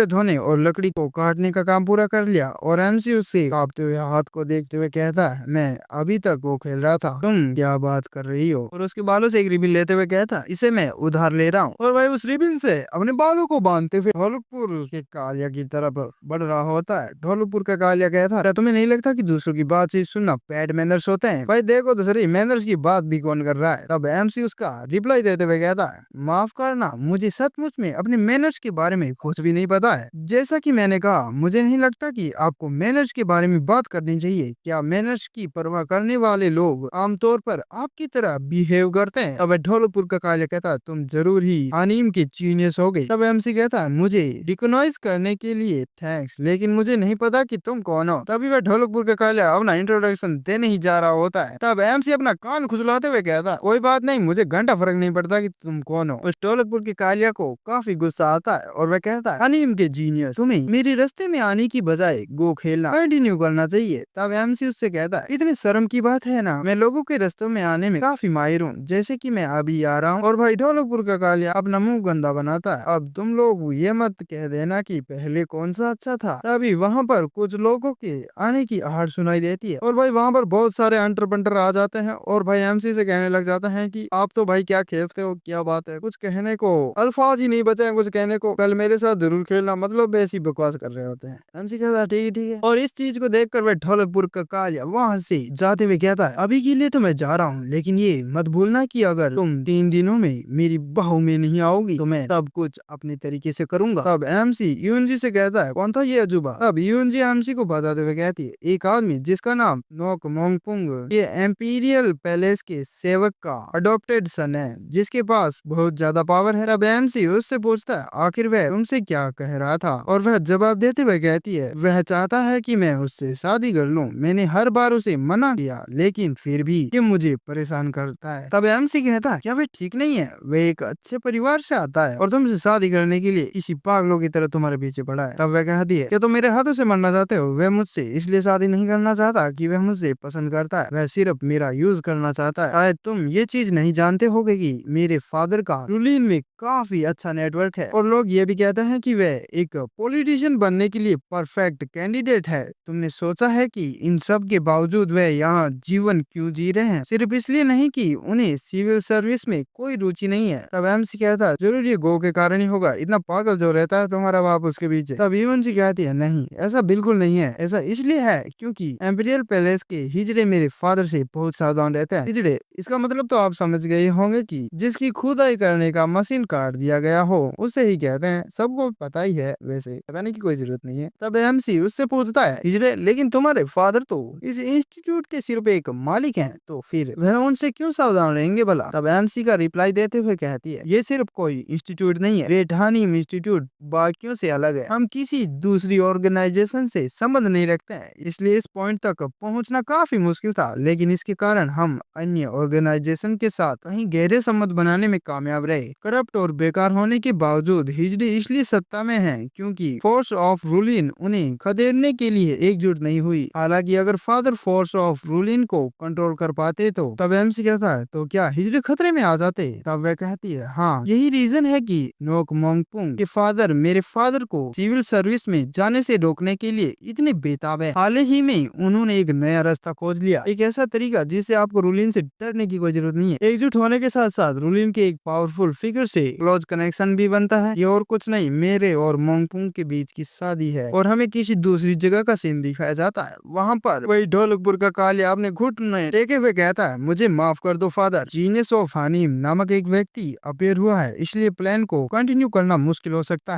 धोने और लकड़ी को काटने का काम पूरा कर लिया? और एमसी उससे कांपते हुए हाथ को देखते हुए कहता है मैं अभी तक वो खेल रहा था, तुम क्या बात कर रही हो? और उसके बालों से एक रिबिन लेते हुए कहता इसे मैं उधार ले रहा हूँ। और भाई उस रिबिन से अपने बालों को बांधते हुए ढोलकपुर के कालिया की तरफ बढ़ रहा होता है। ढोलकपुर का कालिया कहता है तुम्हें नहीं लगता कि दूसरों की बात से सुनना बैड मैनर्स होते हैं? भाई देखो तो सही मैनर्स की बात भी कौन कर रहा है? तब एमसी उसका रिप्लाई देते हुए कहता है माफ करना, मुझे सचमुच में अपने मैनर्स के बारे में कुछ भी नहीं पता है। जैसा कि मैंने कहा मुझे नहीं लगता कि आपको मैनर्स के बारे में बात करनी चाहिए। क्या मैनर्स की परवाह करने वाले लोग आमतौर पर आपकी तरह बिहेव करते हैं? तब ढोलकपुर का कालिया कहता है तुम जरूर ही हनीम के जीनियस हो गए। तब एमसी कहता है मुझे रिकॉग्नाइज करने के लिए थैंक्स, लेकिन मुझे नहीं पता कि तुम कौन हो। तभी वह ढोलकपुर का कालिया अपना इंट्रोडक्शन देने ही जा रहा होता है। तब एमसी अपना कान खुजलाते हुए कहता है कोई बात नहीं, मुझे घंटा फर्क नहीं पड़ता कि तुम कौन हो। उस ढोलकपुर के कालिया को काफी गुस्सा आता है और वह कहता है हनीम के जीनियस, तुम्हें मेरे रास्ते में आने की बजाय गो खेलना कंटिन्यू करना चाहिए। तब एमसी उससे कहता है इतनी शर्म की बात है ना, मैं लोगों के रास्तों में आने में काफी माहिर हूँ, जैसे कि मैं अभी आ रहा हूँ। और भाई ढोलकपुर का कालिया अपना मुंह गंदा बनाता है अब तुम लोग ये मत कह देना कि पहले कौन सा अच्छा था। तभी वहाँ पर कुछ लोगों के आने की आहट सुनाई देती है और भाई वहाँ पर बहुत सारे अंटर पंटर आ जाते हैं और भाई एमसी से कहने लग जाते हैं कि आप तो भाई क्या खेलते हो, क्या बात है, कुछ कहने को अल्फाज ही नहीं बचे हैं, कुछ कहने को कल मेरे साथ जरूर खेलना, मतलब ऐसी बकवास कर रहे होते हैं। एमसी कहता है ठीक है। और इस चीज को देखकर वह ढोलकपुर का कालिया वहाँ से जाते हुए कहता है अभी के लिए तो मैं जा रहा हूँ, लेकिन ये मत भूलना कि अगर तुम 3 दिनों में मेरी बाहों में नहीं आओगी तो मैं सब कुछ अपने तरीके से करूंगा। तब एमसी यूनजी से कहता है कौन था ये अजूबा? अब यूनजी एमसी को बताते हुए कहती है एक आदमी जिसका नाम नोक मोंगपुंग, ये एम्पीरियल पैलेस के सेवक का अडॉप्टेड सन है जिसके पास बहुत ज्यादा पावर है। अब एमसी उससे पूछता है आखिर वह तुमसे क्या कह रहा था? और वह जवाब देते हुए कहती है वह चाहता है कि मैं उससे शादी कर लूं, मैंने हर बार उसे मना किया लेकिन फिर भी ये मुझे परेशान करता है। तब एमसी कहता है क्या वह ठीक नहीं है? वह एक अच्छे परिवार से आता है और तुमसे शादी करने के लिए इसी पागलों की तरह तुम्हारे पीछे पड़ा है। तब वह कहती है क्या तुम मेरे हाथों से मरना चाहते हो? वह मुझसे इसलिए शादी नहीं करना चाहता कि वह मुझसे पसंद करता है, वह सिर्फ मेरा यूज करना चाहता है। शायद तुम ये चीज नहीं जानते होगे कि मेरे फादर का रुलिन में काफी अच्छा नेटवर्क है और लोग ये भी कहते हैं कि वह एक पॉलिटिशियन बनने के लिए परफेक्ट कैंडिडेट है। तुमने सोचा है कि इन सब के बावजूद वह यहाँ जीवन क्यों जी रहे हैं? सिर्फ इसलिए नहीं कि उन्हें सिविल सर्विस में कोई रुचि नहीं है। तब एमसी कहता है जरूर ये गो के कारण ही होगा, इतना पागल जो रहता है तुम्हारा बाप उसके पीछे। तब यूनजी कहती है नहीं ऐसा बिल्कुल नहीं है, ऐसा इसलिए है क्योंकि एम्पीरियल पैलेस के हिजड़े मेरे फादर से बहुत सावधान रहते हैं। हिजड़े इसका मतलब तो आप समझ गए होंगे कि जिसकी खुदाई करने का मशीन काट दिया गया हो उसे ही कहते हैं, सबको पता ही है, वैसे बताने की कोई जरूरत नहीं है। तब एमसी उससे पूछता है, हिजड़े लेकिन तुम्हारे फादर तो इस इंस्टीट्यूट के सिर्फ एक मालिक हैं, तो फिर वह उनसे क्यों सावधान रहेंगे भला? तब एमसी का रिप्लाई देते हुए कहती है, ये सिर्फ कोई इंस्टीट्यूट नहीं है, ग्रेट हनीम इंस्टीट्यूट बाकियों से अलग है। हम किसी दूसरी ऑर्गेनाइजेशन से संबंध नहीं रखते हैं, इसलिए इस पॉइंट तक पहुंचना काफी मुश्किल था, लेकिन इसके कारण हम अन्य ऑर्गेनाइजेशन के साथ कहीं गहरे संबंध बनाने में कामयाब रहे। करप्ट और बेकार होने के बावजूद हिजड़े इसलिए सत्ता में हैं क्योंकि फोर्स ऑफ रूलिन उन्हें खदेड़ने के लिए एकजुट नहीं हुई। हालांकि अगर फादर फोर्स ऑफ रूलिन को कंट्रोल कर पाते तो तब एमसी कहता है, तो क्या हिजड़े खतरे में आ जाते? तब वह कहती है, हाँ यही रीजन है कि नोक मोंगपुंग के फादर मेरे फादर को सिविल सर्विस में जाने से रोकने के लिए इतने बेताब है। हाल ही में उन्होंने एक नया रास्ता खोज लिया, एक ऐसा तरीका जिससे आपको रूलिन से डरने की कोई जरूरत नहीं है। एकजुट होने के साथ साथ रूलिन के एक पावरफुल फिगर से क्लोज कनेक्शन भी बनता है। ये और कुछ नहीं, मेरे और मोंगपुंग के बीच की शादी है और हमें किसी दूसरी जगह का सीन दिखाया जाता है। वहाँ पर वही ढोलकपुर का कालिया अपने घुटने टेके हुए कहता है, मुझे माफ कर दो फादर, जीनियस ऑफ हनीम नामक एक व्यक्ति अपेयर हुआ है, इसलिए प्लान को कंटिन्यू करना मुश्किल हो सकता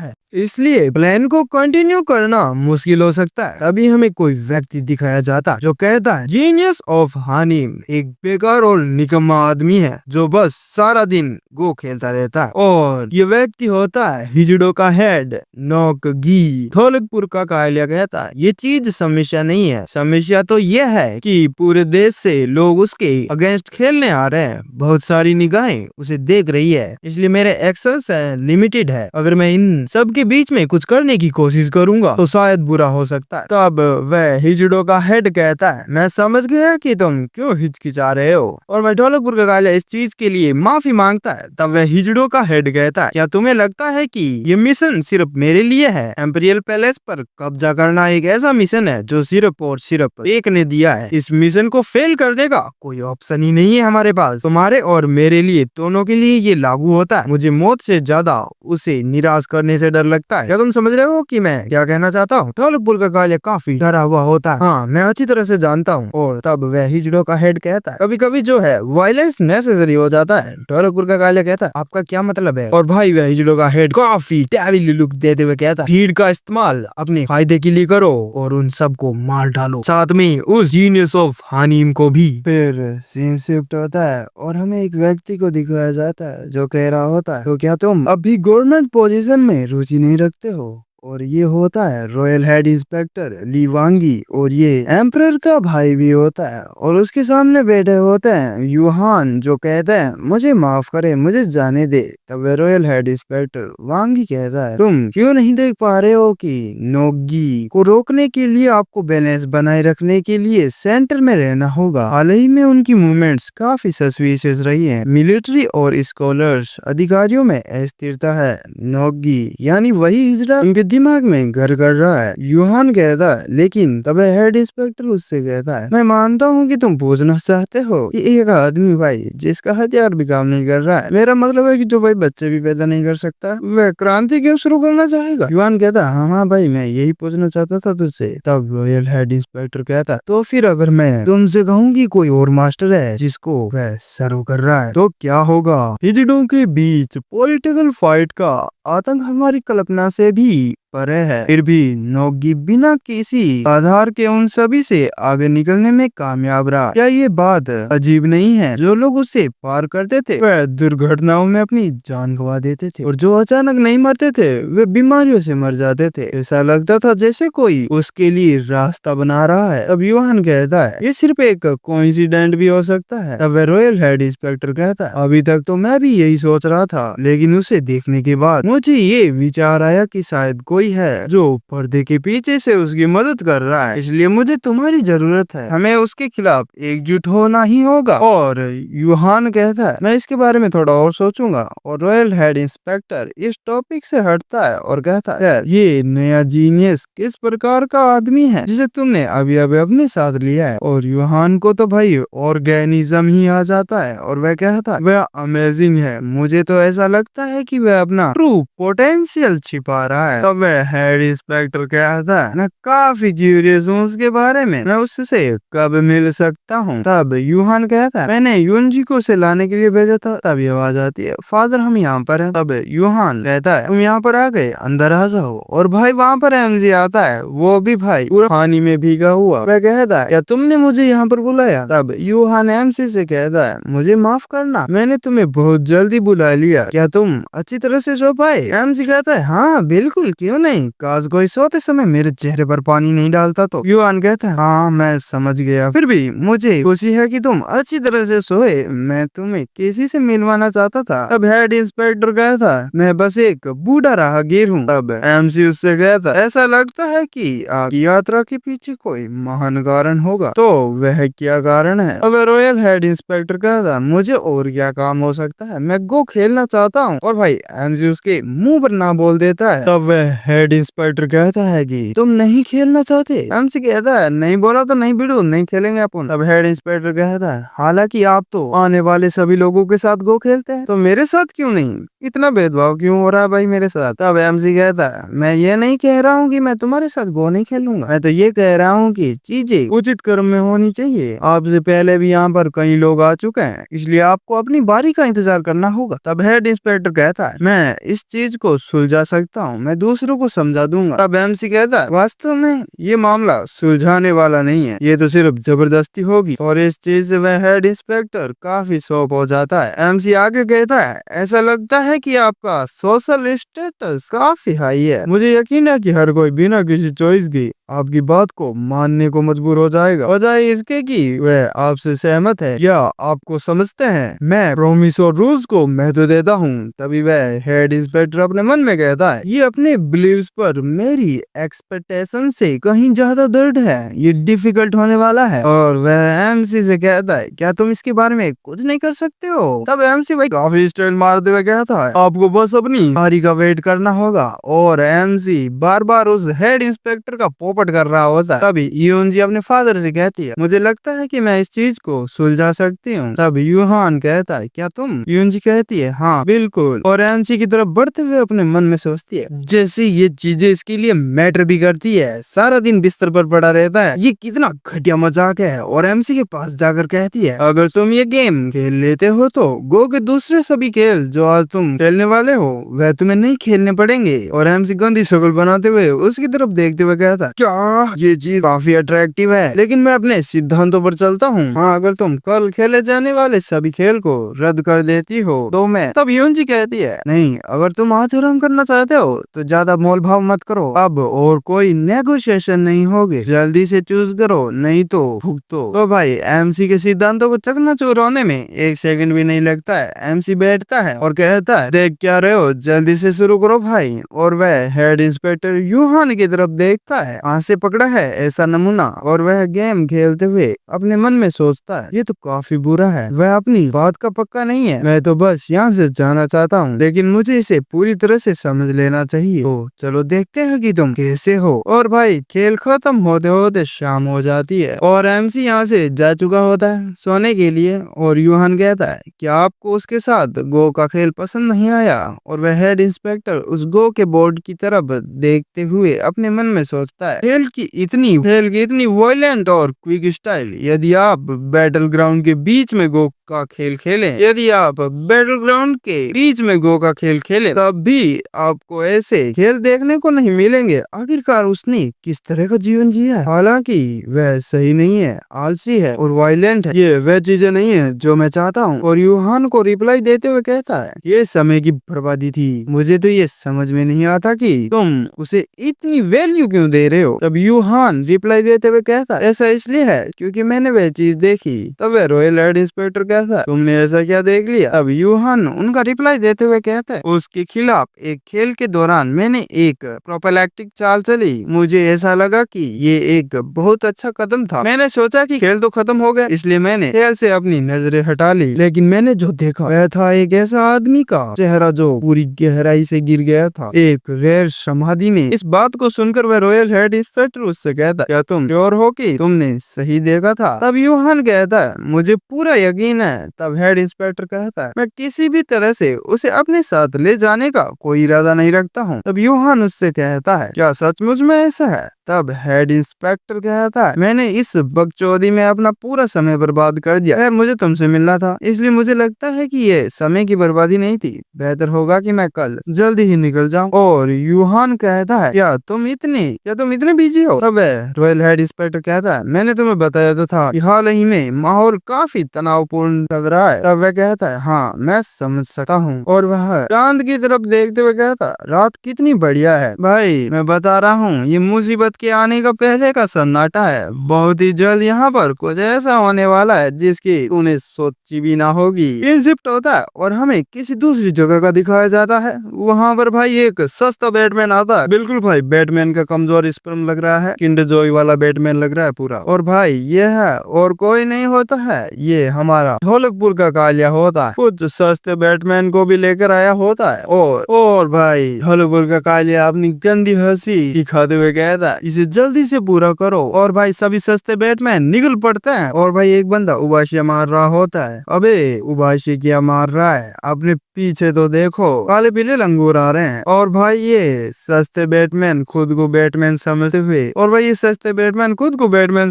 है। तभी हमें कोई व्यक्ति दिखाया जाता है जो कहता है, जीनियस ऑफ हनीम एक बेकार और निकम्मा आदमी है जो बस सारा दिन गो खेलता रहता है, और ये व्यक्ति होता है हिजड़ों का हेड नोक गी। ढोलकपुर का कालिया कहता है, ये चीज समस्या नहीं है, समस्या तो ये है कि पूरे देश से लोग उसके अगेंस्ट खेलने आ रहे हैं, बहुत सारी निगाहें उसे देख रही है, इसलिए मेरे एक्शंस लिमिटेड है। अगर मैं इन सब के बीच में कुछ करने की कोशिश करूंगा तो शायद बुरा हो सकता है। तब वह हिजड़ों का हेड कहता है, मैं समझ गया कि तुम क्यों हिचकिचा रहे हो, और वह ढोलकपुर का कालिया इस चीज के लिए माफी मांगता है। तब वह हिजड़ों का हेड कहता है, क्या तुम्हें लगता है कि ये मिशन सिर्फ मेरे लिए है? एम्पीरियल पैलेस पर कब्जा करना एक ऐसा मिशन है जो सिर्फ और सिर्फ एक ने दिया है। इस मिशन को फेल करने का कोई ऑप्शन ही नहीं है हमारे पास। तुम्हारे और मेरे लिए, दोनों के लिए ये लागू होता है। मुझे मौत से ज्यादा उसे निराश करने से डर लगता है। क्या तुम समझ रहे हो कि मैं क्या कहना चाहता हूँ? ढोलकपुर का कालिया काफी डरा हुआ होता है। हाँ, मैं अच्छी तरह से जानता हूँ। और तब वह हिजड़ों का हेड कहता है, कभी कभी जो है वायलेंस नेसेसरी हो जाता है। ढोलकपुर का कालिया कहता है, आपका क्या मतलब है? और भाई वह हिजड़ों का हेड काफी डेविली लुक देते हुए कहता है, भीड़ का इस्तेमाल अपने फायदे के लिए करो और उन सबको मार डालो, साथ में उस जीनियस ऑफ हनीम को भी। फिर सीन शिफ्ट होता है और हमें एक व्यक्ति को दिखाया जाता है जो कह रहा होता है, तो क्या तुम अभी गवर्नमेंट पोजीशन में रुचि नहीं रखते हो? और ये होता है रॉयल हेड इंस्पेक्टर ली वांगी, और ये एम्परर का भाई भी होता है, और उसके सामने बैठे होते हैं यूहान जो कहते हैं, मुझे माफ करे, मुझे जाने दे। तब रॉयल हेड इंस्पेक्टर वांगी कहता है, तुम क्यों नहीं देख पा रहे हो कि नोगी को रोकने के लिए आपको बैलेंस बनाए रखने के लिए सेंटर में रहना होगा। हाल ही में उनकी मूवमेंट्स काफी सस्पिशियस रही है। मिलिट्री और स्कॉलर्स अधिकारियों में अस्थिरता है। नोगी यानी वही हिजड़ा उनके दिमाग में घर कर रहा है। यूहान कहता है, लेकिन तब हेड इंस्पेक्टर उससे कहता है, मैं मानता हूँ कि तुम पूछना चाहते हो कि एक आदमी भाई जिसका हथियार भी काम नहीं कर रहा है, मेरा मतलब है कि जो भाई बच्चे भी पैदा नहीं कर सकता, वह क्रांति क्यों शुरू करना चाहेगा? यूहान कहता है, हाँ हाँ भाई, मैं यही पूछना चाहता था तुझसे। तब रॉयल हेड इंस्पेक्टर कहता है, तो फिर अगर मैं तुमसे कहूँ कि कोई और मास्टर है जिसको वह सर्व कर रहा है, तो क्या होगा? हिजड़ों के बीच पॉलिटिकल फाइट का आतंक हमारी कल्पना से भी परे है। फिर भी नोगी बिना किसी आधार के उन सभी से आगे निकलने में कामयाब रहा। क्या ये बात अजीब नहीं है? जो लोग उससे पार करते थे वह दुर्घटनाओं में अपनी जान गंवा देते थे, और जो अचानक नहीं मरते थे वे बीमारियों से मर जाते थे। ऐसा लगता था जैसे कोई उसके लिए रास्ता बना रहा है। अब यूहान कहता है, ये सिर्फ एक कोइंसिडेंट भी हो सकता है। अब रॉयल हेड इंस्पेक्टर कहता है, अभी तक तो मैं भी यही सोच रहा था, लेकिन उसे देखने के बाद मुझे ये विचार आया कि शायद कोई है जो पर्दे के पीछे से उसकी मदद कर रहा है, इसलिए मुझे तुम्हारी जरूरत है। हमें उसके खिलाफ एकजुट होना ही होगा। और यूहान कहता है, मैं इसके बारे में थोड़ा और सोचूंगा। और रॉयल हेड इंस्पेक्टर इस टॉपिक से हटता है और कहता है, यार ये नया जीनियस किस प्रकार का आदमी है जिसे तुमने अभी अभी अपने साथ लिया है? और यूहान को तो भाई ऑर्गेनिज्म ही आ जाता है, और वह कहता है, वह अमेजिंग है, मुझे तो ऐसा लगता है कि वह अपना ट्रू पोटेंशियल छिपा रहा है। तब वह वह हेड इंस्पेक्टर कहता है मैं काफी क्यूरियस हूँ उसके बारे में, मैं उससे कब मिल सकता हूँ। तब यूहान कहता है मैंने युनजी को उसे लाने के लिए भेजा था। तब ये आवाज आती है फादर हम यहाँ पर हैं। तब यूहान कहता है तुम यहाँ पर आ गए, अंदर आ जाओ। और भाई वहाँ पर एमजी आता है, वो भी भाई पूरा पानी में भीगा हुआ। वह कहता है क्या तुमने मुझे यहाँ पर बुलाया? तब यूहान एमसी से कहता है मुझे माफ करना, मैंने तुम्हें बहुत जल्दी बुला लिया, क्या तुम अच्छी तरह से सो पाए? एमसी कहता है हाँ बिल्कुल, क्यों नहीं, काश कोई सोते समय मेरे चेहरे पर पानी नहीं डालता तो। यूहान कहता है हाँ मैं समझ गया, फिर भी मुझे खुशी है कि तुम अच्छी तरह से सोए, मैं तुम्हें किसी से मिलवाना चाहता था। तब हेड इंस्पेक्टर कहता है मैं बस एक बूढ़ा राहगीर हूँ। तब एमसी उससे कहता है ऐसा लगता है कि आपकी यात्रा के पीछे कोई महान कारण होगा, तो वह क्या कारण है? अब रॉयल हेड इंस्पेक्टर कहता है मुझे और क्या काम हो सकता है, मैं गो खेलना चाहता हूँ। और भाई एमसी उसके मुंह पर ना बोल देता है। तब वह हेड इंस्पेक्टर कहता है कि तुम नहीं खेलना चाहते? एमसी कहता है नहीं बोला तो नहीं बिडू, नहीं खेलेंगे अपन। तब हेड इंस्पेक्टर कहता है हालांकि आप तो आने वाले सभी लोगों के साथ गो खेलते हैं, तो मेरे साथ क्यों नहीं? इतना भेदभाव क्यों हो रहा है भाई मेरे साथ? तब एमसी कहता है मैं ये नहीं कह रहा हूँ कि मैं तुम्हारे साथ गो नहीं खेलूंगा, मैं तो ये कह रहा हूँ कि चीजें उचित क्रम में होनी चाहिए। आपसे पहले भी यहाँ पर कई लोग आ चुके हैं, इसलिए आपको अपनी बारी का इंतजार करना होगा। तब हेड इंस्पेक्टर कहता है मैं इस चीज को सुलझा सकता हूँ, मैं दूसरों को समझा दूंगा। तब एमसी कहता है वास्तव में ये मामला सुलझाने वाला नहीं है, ये तो सिर्फ जबरदस्ती होगी। और इस चीज से वह हेड इंस्पेक्टर काफी सौंप हो जाता है। एमसी आगे कहता है ऐसा लगता है कि आपका सोशल स्टेटस काफी हाई है, मुझे यकीन है कि हर कोई बिना किसी चॉइस के आपकी बात को मानने को मजबूर हो जाएगा, बजाय इसके कि वह आपसे सहमत है या आपको समझते हैं। मैं प्रोमिस और रूल्स को महत्व देता हूँ। तभी वह हेड इंस्पेक्टर अपने मन में कहता है ये अपने बिलीव्स पर मेरी एक्सपेक्टेशन से कहीं ज्यादा दर्द है, ये डिफिकल्ट होने वाला है। और वह एमसी से कहता है क्या तुम इसके बारे में कुछ नहीं कर सकते हो? तब एमसी भाई काफी स्टाइल मारते हुए कहता है आपको बस अपनी बारी का वेट करना होगा। और एमसी बार बार उस हेड इंस्पेक्टर का पोपट कर रहा होता है। तभी यूनजी अपने फादर से कहती है मुझे लगता है कि मैं इस चीज को सुलझा सकती हूँ। तब यूहान कहता है क्या तुम? यूनजी कहती है हाँ बिल्कुल। और एमसी की तरफ बढ़ते हुए अपने मन में सोचती है जैसे ये चीजें इसके लिए मैटर भी करती है, सारा दिन बिस्तर पर पड़ा रहता है, ये कितना घटिया मजाक है। और एमसी के पास जाकर कहती है अगर तुम ये गेम खेल लेते हो तो गो के दूसरे सभी खेल जो आज तुम खेलने वाले हो वह तुम्हें नहीं खेलने पड़ेंगे। और एमसी गंदी शक्ल बनाते हुए उसकी तरफ देखते हुए कहता है क्या ये चीज काफी अट्रैक्टिव है, लेकिन मैं अपने सिद्धांतों पर चलता हूँ। हाँ अगर तुम कल खेले जाने वाले सभी खेल को रद्द कर देती हो तो मैं। तब यूनजी कहती है नहीं, अगर तुम आज आराम करना चाहते हो तो ज्यादा मोल भाव मत करो अब, और कोई नेगोशिएशन नहीं होगी, जल्दी से चूज करो नहीं तो भुगतो। तो भाई एमसी के सिद्धांतों को चकनाचूर होने में एक सेकंड भी नहीं लगता है। एमसी बैठता है और कहता है देख क्या रहे हो, जल्दी से शुरू करो भाई। और वह हेड इंस्पेक्टर यूहान की तरफ देखता है, हाथ से पकड़ा है ऐसा नमूना। और वह गेम खेलते हुए अपने मन में सोचता है ये तो काफी बुरा है, वह अपनी बात का पक्का नहीं है, मैं तो बस यहाँ से जाना चाहता हूँ, लेकिन मुझे इसे पूरी तरह से समझ लेना चाहिए। तो चलो देखते हैं कि तुम कैसे हो। और भाई खेल खत्म होते होते शाम हो जाती है और एमसी यहाँ से जा चुका होता है सोने के लिए। और यूहान कहता है क्या आपको उसके साथ गो का खेल पसंद नहीं आया? और वह हेड इंस्पेक्टर उस गो के बोर्ड की तरफ देखते हुए अपने मन में सोचता है खेल की इतनी वायलेंट और क्विक स्टाइल, यदि आप बैटल ग्राउंड के बीच में गो का खेल खेलें, यदि आप बैटल ग्राउंड के बीच में गो का खेल खेलें, तब भी आपको ऐसे खेल देखने को नहीं मिलेंगे। आखिरकार उसने किस तरह का जीवन जिया है? हालांकि वह सही नहीं है, आलसी है और वायलेंट है, ये वह चीजें नहीं है जो मैं चाहता हूँ। और यूहान को रिप्लाई देते हुए कहता है ये समय की बर्बादी थी, मुझे तो ये समझ में नहीं आता कि तुम उसे इतनी वैल्यू क्यों दे रहे हो। तब यूहान रिप्लाई देते हुए कहता है ऐसा इसलिए है क्योंकि मैंने वह चीज देखी। तब वह रॉयल हेड इंस्पेक्टर कहता है तुमने ऐसा क्या देख लिया? अब यूहान उनका रिप्लाई देते हुए कहता है उसके खिलाफ एक खेल के दौरान मैंने एक प्रोफिलैक्टिक चाल चली, मुझे ऐसा लगा कि ये एक बहुत अच्छा कदम था। मैंने सोचा कि खेल तो खत्म हो गया, इसलिए मैंने खेल से अपनी नजरें हटा ली, लेकिन मैंने जो देखा वह था एक ऐसा आदमी का चेहरा जो पूरी गहराई से गिर गया था, एक रेयर समाधि में। इस बात को सुनकर वह रॉयल हेड इंस्पेक्टर उससे कहता क्या तुम श्योर हो कि तुमने सही देखा था? तब यूहान कहता है मुझे पूरा यकीन है हैं। तब हेड इंस्पेक्टर कहता है, मैं किसी भी तरह से उसे अपने साथ ले जाने का कोई इरादा नहीं रखता हूँ। तब यूहान उससे कहता है, क्या सचमुच में ऐसा है? तब हेड इंस्पेक्टर कहता है, मैंने इस बकचोदी में अपना पूरा समय बर्बाद कर दिया। खैर, मुझे तुमसे मिलना था, इसलिए मुझे लगता है कि ये समय की बर्बादी नहीं थी। बेहतर होगा कि मैं कल जल्दी ही निकल जाऊं। और यूहान कहता है, क्या तुम इतने बिजी हो? तब रॉयल हेड इंस्पेक्टर कहता है, मैंने तुम्हें बताया तो था कि हाल ही में माहौल काफी तनावपूर्ण लग रहा है। तब वह कहता है, हाँ मैं समझ सकता हूँ। और वह चांद की तरफ देखते हुए कहता, रात कितनी बढ़िया है। भाई मैं बता रहा हूँ, ये मुसीबत के आने का पहले का सन्नाटा है। बहुत ही जल्द यहाँ पर कुछ ऐसा होने वाला है जिसकी तूने सोची भी ना होगी। ये शिफ्ट होता है और हमें किसी दूसरी जगह का दिखाया जाता है। वहाँ पर भाई एक सस्ता बैटमैन आता है। बिल्कुल भाई, बैटमैन का कमजोर स्पर्म लग रहा है, किंडर जॉय वाला बैटमैन लग रहा है पूरा। और भाई ये है और कोई नहीं होता है, ये हमारा ढोलकपुर का कालिया होता है। कुछ सस्ते बैटमैन को भी लेकर आया होता है। और भाई ढोलकपुर का कालिया अपनी गंदी हंसी दिखाते हुए कहता है, इसे जल्दी से पूरा करो। और भाई सभी सस्ते बैटमैन निकल पड़ते हैं। और भाई एक बंदा उबाशिया मार रहा होता है। अबे उबाशी क्या मार रहा है? अपने पीछे तो देखो, काले पीले लंगूर आ रहे हैं। और भाई ये सस्ते बैटमैन खुद को बैटमैन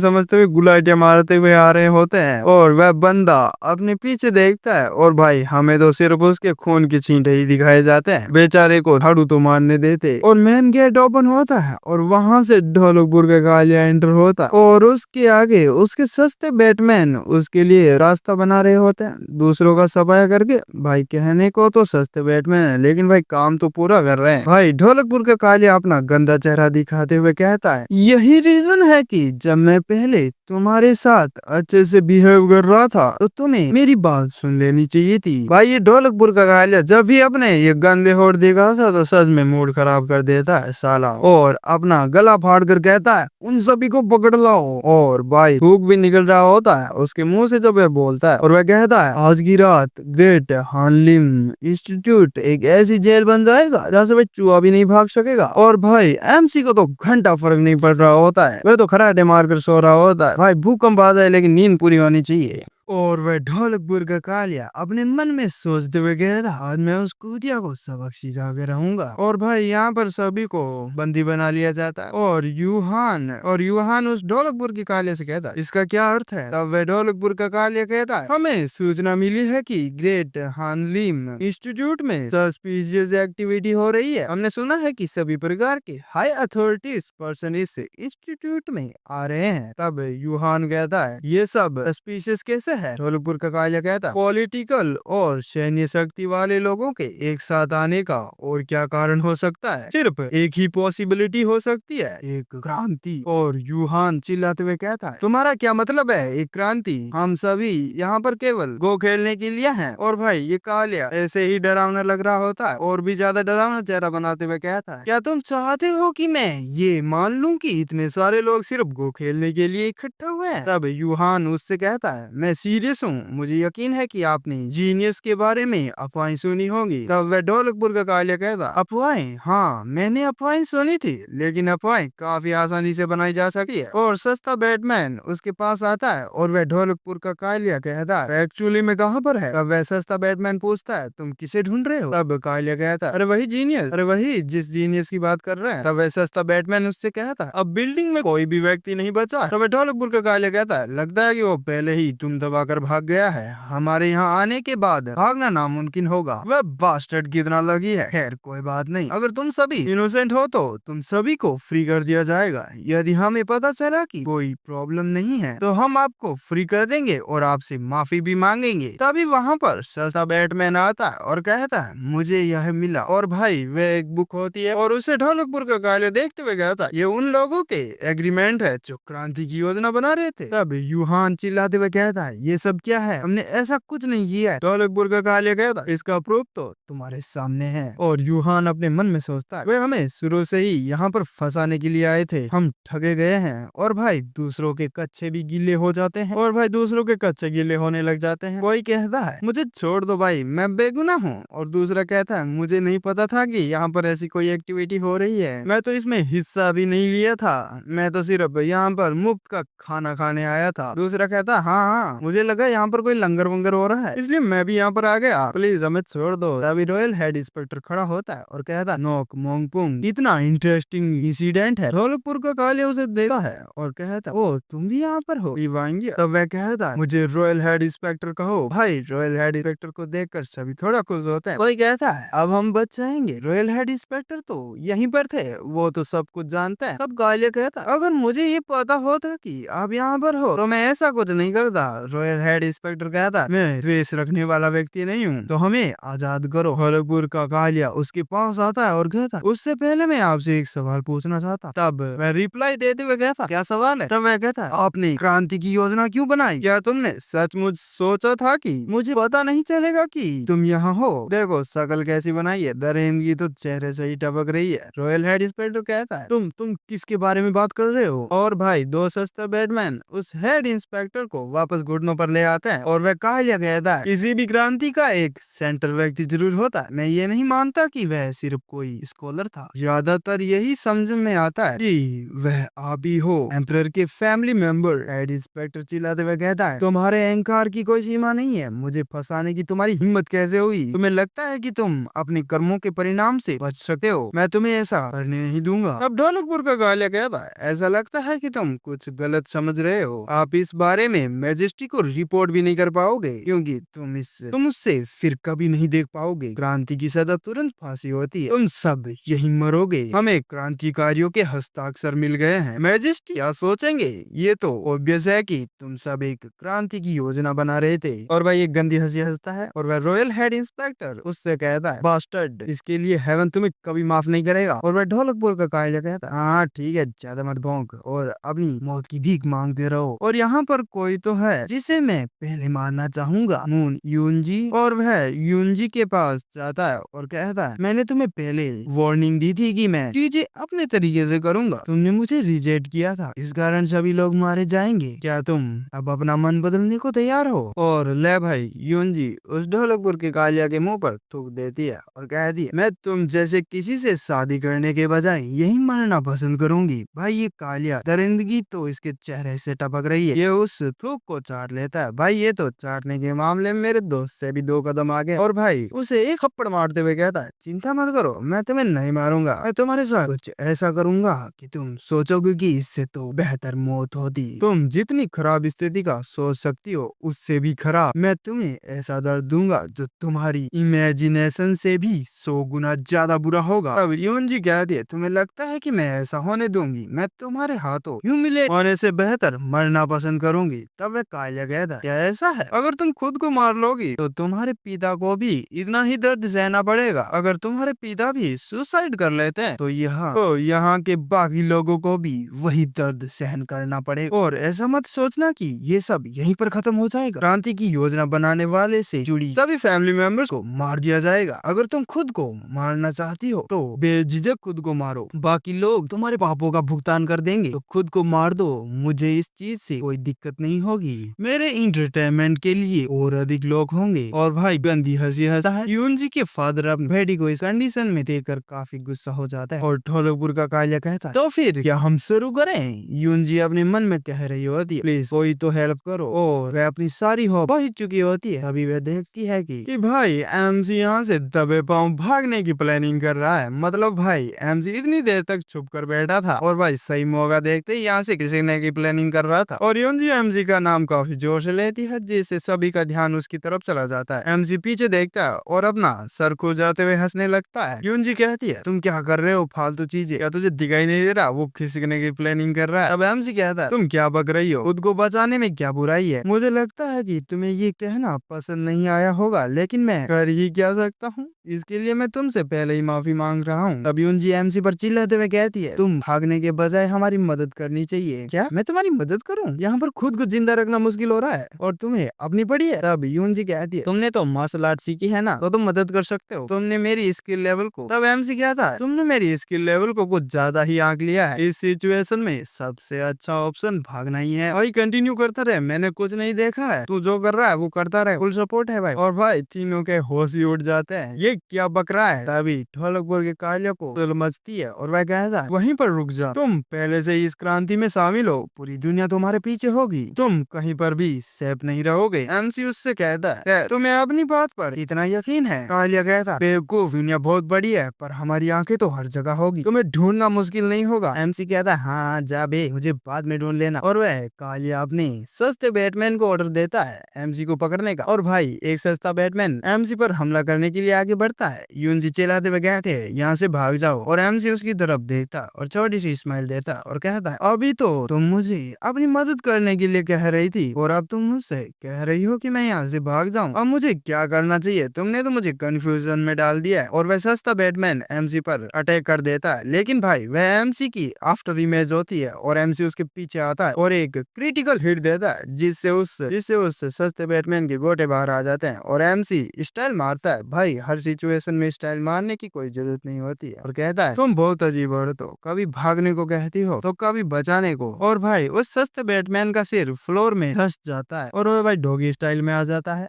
समझते हुए गुलाटियां मारते हुए आ रहे होते हैं। और वह बंदा अपने पीछे देखता है और भाई हमें तो सिर्फ उसके खून की छींटे ही दिखाए जाते हैं। बेचारे को झाड़ू तो मारने देते। और मेन गेट ओपन होता है और वहां से ढोलकपुर का कालिया एंटर होता है। और उसके आगे उसके सस्ते बैटमैन उसके लिए रास्ता बना रहे होते हैं, दूसरों का सफाया करके। भाई कहने को तो सस्ते बैटमैन है, लेकिन भाई काम तो पूरा कर रहे हैं। भाई ढोलकपुर का कालिया अपना गंदा चेहरा दिखाते हुए कहता है, यही रीजन है कि जब मैं पहले तुम्हारे साथ अच्छे से बिहेव कर रहा था तो तुम्हें मेरी बात सुन लेनी चाहिए थी। भाई ये ढोलकपुर का कालिया जब भी अपने ये गंदे होठ देखा था तो सच में मूड खराब कर देता है साला। और अपना गला फाड़ कर कहता है, उन सभी को पकड़ लाओ। और भाई थूक भी निकल रहा होता है उसके मुंह से जब वह बोलता है। और वह कहता है, आज की रात ग्रेट हानलिम इंस्टीट्यूट एक ऐसी जेल बन जाएगा जहाँ से भाई चूहा भी नहीं भाग सकेगा। और भाई एमसी को तो घंटा फर्क नहीं पड़ रहा होता है, वह तो खराटे मार कर सो रहा होता है। भाई भूकंप आ जाए लेकिन नींद पूरी होनी चाहिए। और वह ढोलकपुर का कालिया अपने मन में सोचते हुए गया था, आज मैं उस कूतिया को सबक सिखा के रहूंगा। और भाई यहाँ पर सभी को बंदी बना लिया जाता है। और यूहान उस ढोलकपुर के कालिया से कहता है, इसका क्या अर्थ है? तब वह ढोलकपुर का कालिया कहता है, हमें सूचना मिली है कि ग्रेट हानलिम इंस्टीट्यूट में सस्पिशियस एक्टिविटी हो रही है। हमने सुना है कि सभी प्रकार के हाई अथॉरिटीज पर्सन इस इंस्टीट्यूट में आ रहे हैं। तब यूहान कहता है, ये सब सस्पिशियस कैसे है? ढोलकपुर का कालिया कहता है, पॉलिटिकल और सैन्य शक्ति वाले लोगों के एक साथ आने का और क्या कारण हो सकता है? सिर्फ एक ही पॉसिबिलिटी हो सकती है, एक क्रांति। और यूहान चिल्लाते हुए कहता है, तुम्हारा क्या मतलब है एक क्रांति? हम सभी यहाँ पर केवल गो खेलने के लिए हैं। और भाई ये कालिया ऐसे ही डरावना लग रहा होता है और भी ज्यादा डरावना चेहरा बनाते हुए कहता है, क्या तुम चाहते हो कि मैं ये मान लूं कि इतने सारे लोग सिर्फ गो खेलने के लिए इकट्ठा हुए हैं? तब यूहान उससे कहता है, मैं सीरियस हूँ, मुझे यकीन है कि आपने जीनियस के बारे में अफवाहें सुनी होंगी। तब वह ढोलकपुर का कालिया कहता, अफवाहें? हाँ मैंने अफवाहें सुनी थी, लेकिन अफवाहें काफी आसानी से बनाई जा सकती है। और सस्ता बैटमैन उसके पास आता है और वह ढोलकपुर का कालिया कहता है, एक्चुअली में कहाँ पर है? तब वह सस्ता बैटमैन पूछता है, तुम किसे ढूंढ रहे हो? तब कालिया कहता है, अरे वही जीनियस, अरे वही जिस जीनियस की बात कर रहे हैं। तब वह सस्ता बैटमैन उससे कहता है, अब बिल्डिंग में कोई भी व्यक्ति नहीं बचा। तब ढोलकपुर का कालिया कहता है, लगता है कि वो पहले ही तुम दबाकर भाग गया है। हमारे यहाँ आने के बाद भागना नामुमकिन होगा। वह बास्टर्ड कितना लगी है। खैर कोई बात नहीं, अगर तुम सभी इनोसेंट हो तो तुम सभी को फ्री कर दिया जाएगा। यदि हमें पता चला कि कोई प्रॉब्लम नहीं है तो हम आपको फ्री कर देंगे और आपसे माफी भी मांगेंगे। तभी वहाँ पर सस्ता बैटमैन आता है और कहता है, मुझे यह मिला। और भाई वह एक बुक होती है और उसे ढोलकपुर का कालिया देखते हुए कहता है, ये उन लोगों के एग्रीमेंट है जो क्रांति की योजना बना रहे थे। तब यूहान चिल्लाते हुए कहता है, ये सब क्या है? हमने ऐसा कुछ नहीं किया है। ढोलकपुर का कालिया कहता है, इसका प्रूफ तो तुम्हारे सामने है। और यूहान अपने मन में सोचता है, वे हमें शुरू से ही यहाँ पर फंसाने के लिए आए थे, हम ठगे गए हैं। और भाई दूसरों के कच्चे भी गीले हो जाते हैं। और भाई दूसरों के कच्चे गीले होने लग जाते हैं। कोई कहता है, मुझे छोड़ दो भाई, मैं बेगुनाह हूँ। और दूसरा कहता है, मुझे नहीं पता था कि यहाँ पर ऐसी कोई एक्टिविटी हो रही है, मैं तो इसमें हिस्सा भी नहीं लिया था, मैं तो सिर्फ यहाँ पर मुफ्त का खाना खाने आया था। दूसरा कहता, हाँ हाँ मुझे मुझे लगा यहाँ पर कोई लंगर वंगर हो रहा है, इसलिए मैं भी यहाँ पर आ गया। प्लीज हमें छोड़ दो। तभी रॉयल हेड इंस्पेक्टर खड़ा होता है और कहता है, नोक मोंगपुंग, इतना इंटरेस्टिंग इंसिडेंट है। ढोलकपुर का कालिया उसे देखता है और कहता है, ओ तुम भी यहाँ पर हो वांगी। तब वह कहता है, मुझे रॉयल हेड इंस्पेक्टर कहो। भाई रॉयल हेड इंस्पेक्टर को देखकर सभी थोड़ा खुश होते हैं। कोई कहता है, अब हम बच जाएंगे, रॉयल हेड इंस्पेक्टर तो यहीं पर थे, वो तो सब कुछ जानते हैं। तब कालिया कहता है, अगर मुझे ये पता होता कि आप यहाँ पर हो तो मैं ऐसा कुछ नहीं करता। रॉयल हेड इंस्पेक्टर कहता है, मैं द्वेष रखने वाला व्यक्ति नहीं हूँ, तो हमें आजाद करो। ढोलकपुर का कालिया उसके पास आता है और कहता है, उससे पहले मैं आपसे एक सवाल पूछना चाहता। तब वह रिप्लाई देते हुए कहता, क्या सवाल है? तब वह कहता है, आपने क्रांति की योजना क्यों बनाई? क्या तुमने सचमुच सोचा था कि मुझे पता नहीं चलेगा कि तुम यहाँ हो? देखो शकल कैसी बनाई है, दरिंदगी तो चेहरे से ही टपक रही है। रॉयल हेड इंस्पेक्टर कहता है, तुम किसके बारे में बात कर रहे हो? और भाई दो सस्ता बैटमैन उस हेड इंस्पेक्टर को वापस घुटनों पर ले आते हैं और वह कालिया कहता है, किसी भी क्रांति का एक सेंट्रल व्यक्ति जरूर होता है। मैं ये नहीं मानता कि वह सिर्फ कोई स्कॉलर था, ज्यादातर यही समझ में आता है कि वह आप ही हो, एम्परर के फैमिली मेंबर। हेड इंस्पेक्टर चिल्लाते हुए कहता है, तुम्हारे अहंकार की कोई सीमा नहीं है, मुझे फंसाने की तुम्हारी हिम्मत कैसे हुई? तुम्हें लगता है कि तुम अपने कर्मों के परिणाम से बच सकते हो? मैं तुम्हें ऐसा करने नहीं दूंगा। अब ढोलकपुर का कालिया कहता है, ऐसा लगता है कि तुम कुछ गलत समझ रहे हो। आप इस बारे में मैजेस्टी को रिपोर्ट भी नहीं कर पाओगे, क्योंकि तुम उससे फिर कभी नहीं देख पाओगे। क्रांति की सजा तुरंत फांसी होती है, तुम सब यही मरोगे। हमें क्रांतिकारियों के हस्ताक्षर मिल गए हैं। मैजेस्टी क्या सोचेंगे? ये तो ऑब्वियस है कि तुम सब एक क्रांति की योजना बना रहे थे। और वह एक गंदी हंसी हंसता है और वह रॉयल हेड इंस्पेक्टर उससे कहता है, बास्टर्ड, इसके लिए हेवन तुम्हें कभी माफ नहीं करेगा। और वह ढोलकपुर का कालिया कहता है, हाँ ठीक है, ज्यादा मत भौंक और अपनी मौत की भीख मांगते रहो। और यहाँ पर कोई तो है जिसे मैं पहले मारना चाहूंगा, मून यूनजी। और वह यूनजी के पास जाता है और कहता है, मैंने तुम्हें पहले वार्निंग दी थी कि मैं चीजें अपने तरीके से करूंगा, तुमने मुझे रिजेक्ट किया था, इस कारण सभी लोग मारे जाएंगे। क्या तुम अब अपना मन बदलने को तैयार हो? और ले भाई यूनजी उस ढोलकपुर के कालिया के मुंह पर थूक देती है और कहती है, मैं तुम जैसे किसी से शादी करने के बजाय यही मरना पसंद करूंगी। भाई ये कालिया, दरिंदगी तो इसके चेहरे से टपक रही है। ये उस थूक को चाट लेता है। भाई ये तो चाटने के मामले में मेरे दोस्त से भी 2 कदम आगे। और भाई उसे एक थप्पड़ मारते हुए कहता है, चिंता मत करो, मैं तुम्हें नहीं मारूंगा, मैं तुम्हारे साथ कुछ ऐसा करूंगा कि तुम सोचोगे कि इससे तो बेहतर मौत होती। तुम जितनी खराब स्थिति का सोच सकती हो उससे भी खराब मैं तुम्हें ऐसा दर्द दूंगा जो तुम्हारी इमेजिनेशन से भी 100 गुना ज्यादा बुरा होगा। अब यूनजी कहती है, तुम्हें लगता है कि मैं ऐसा होने दूंगी? मैं तुम्हारे हाथों ह्यूमिलेट होने से बेहतर मरना पसंद करूंगी। तब वह कालिया कहता है, क्या ऐसा है? अगर तुम खुद को मार लोगी तो तुम्हारे पिता को भी इतना ही दर्द सहना पड़ेगा। अगर तुम्हारे पिता भी सुसाइड कर लेते हैं तो यहाँ के बाकी लोगों को भी वही दर्द सहन करना पड़ेगा। और ऐसा मत सोचना कि ये सब यहीं पर खत्म हो जाएगा। क्रांति की योजना बनाने वाले से जुड़ी सभी फैमिली मेंबर्स को मार दिया जाएगा। अगर तुम खुद को मारना चाहती हो तो बेझिझक खुद को मारो, बाकी लोग तुम्हारे पापों का भुगतान कर देंगे। तो खुद को मार दो, मुझे इस चीज से कोई दिक्कत नहीं होगी। मेरे इंटरटेनमेंट के लिए और अधिक लोग होंगे। और भाई गंदी हंसी हंसता है। यूनजी के फादर अपनी बेटी को इस कंडीशन में देखकर काफी गुस्सा हो जाता है और ढोलकपुर का कालिया कहता है, तो फिर क्या हम शुरू करें? यूनजी अपने मन में कह रही होती है, प्लीज कोई तो हेल्प करो। और वह अपनी सारी होप पहुंच चुकी होती है। अभी वह देखती है कि भाई एमसी यहाँ से दबे पांव भागने की प्लानिंग कर रहा है। मतलब भाई एमसी इतनी देर तक छुप कर बैठा था और भाई सही मौका देखते ही यहाँ से खिसकने की प्लानिंग कर रहा था। और यूनजी एमसी का नाम काफी जोर से लेती है, जिससे सभी का ध्यान उसकी तरफ चला जाता है। एमसी पीछे देखता है और अपना सर खो जाते हुए हंसने लगता है। यूनजी कहती है, तुम क्या कर रहे हो फालतू चीजें? क्या तुझे दिखाई नहीं दे रहा वो खिसकने की प्लानिंग कर रहा है? अब एमसी कहता है, तुम क्या बक रही हो? खुद को बचाने में क्या बुराई है? मुझे लगता है कि तुम्हें ये कहना पसंद नहीं आया होगा, लेकिन मैं कर ही क्या सकता हूँ, इसके लिए मैं तुमसे पहले ही माफी मांग रहा हूँ। तब यूनजी एमसी पर चिल्लाते हुए कहती है, तुम भागने के बजाय हमारी मदद करनी चाहिए। क्या मैं तुम्हारी मदद करूँ? यहाँ पर खुद को जिंदा रखना मुश्किल हो रहा है और तुम्हें अपनी पड़ी है। तब यूनजी कहती है, तुमने तो मार्शल आर्ट सीखी है ना, तो तुम मदद कर सकते हो। तुमने मेरी स्किल लेवल को तब एमसी कहता है, तुमने मेरी स्किल लेवल को कुछ ज्यादा ही आंक लिया है। इस सिचुएशन में सबसे अच्छा ऑप्शन भागना ही है। भाई कंटिन्यू करता रहे, मैंने कुछ नहीं देखा है, तू जो कर रहा है वो करता रहे, फुल सपोर्ट है भाई। और भाई तीनों के होश ही उड़ जाते हैं, ये क्या बक रहा है? तभी ढोलकपुर के कालिया को तुल मचती है और वह कहता है, वहीं पर रुक जा, तुम पहले से ही इस क्रांति में शामिल हो, पूरी दुनिया तुम्हारे पीछे होगी, तुम कहीं पर भी सेफ नहीं रहोगे। एमसी उससे कहता है, "क्या तुम्हें अपनी बात पर इतना यकीन है?" कालिया कहता, बेवकूफ, दुनिया बहुत बड़ी है पर हमारी आंखें तो हर जगह होगी, तुम्हें ढूंढना मुश्किल नहीं होगा। एमसी कहता है, हाँ जा बे, मुझे बाद में ढूंढ लेना। और वह कालिया अपने सस्ते बैटमैन को ऑर्डर देता है एमसी को पकड़ने का। और भाई एक सस्ता बैटमैन एमसी पर हमला करने के लिए आगे बढ़ता है। यूनजी चिल्लाते हुए कहते हैं, यहाँ से भाग जाओ। और एमसी उसकी तरफ देखता और छोटी सी स्माइल देता और कहता है, अभी तो तुम मुझे अपनी मदद करने के लिए कह रही थी और अब तुम मुझसे कह रही हो कि मैं यहाँ से भाग जाऊँ। अब मुझे क्या करना चाहिए? तुमने तो मुझे कंफ्यूजन में डाल दिया है। और वह सस्ता बैटमैन एमसी पर अटैक कर देता है, लेकिन भाई वह एमसी की आफ्टर इमेज होती है और एमसी उसके पीछे आता है और एक क्रिटिकल हिट देता है जिससे उस सस्ते बैटमैन के गोटे बाहर आ जाते हैं। और एमसी स्टाइल मारता है। भाई हर सिचुएशन में स्टाइल मारने की कोई जरूरत नहीं होती है। और कहता है, तुम बहुत अजीब औरत हो, कभी भागने को कहती हो तो कभी बचाने को। और भाई उस सस्ते बैटमैन का सिर फ्लोर में धस जाता है और वह भाई डॉगी स्टाइल में आ जाता है।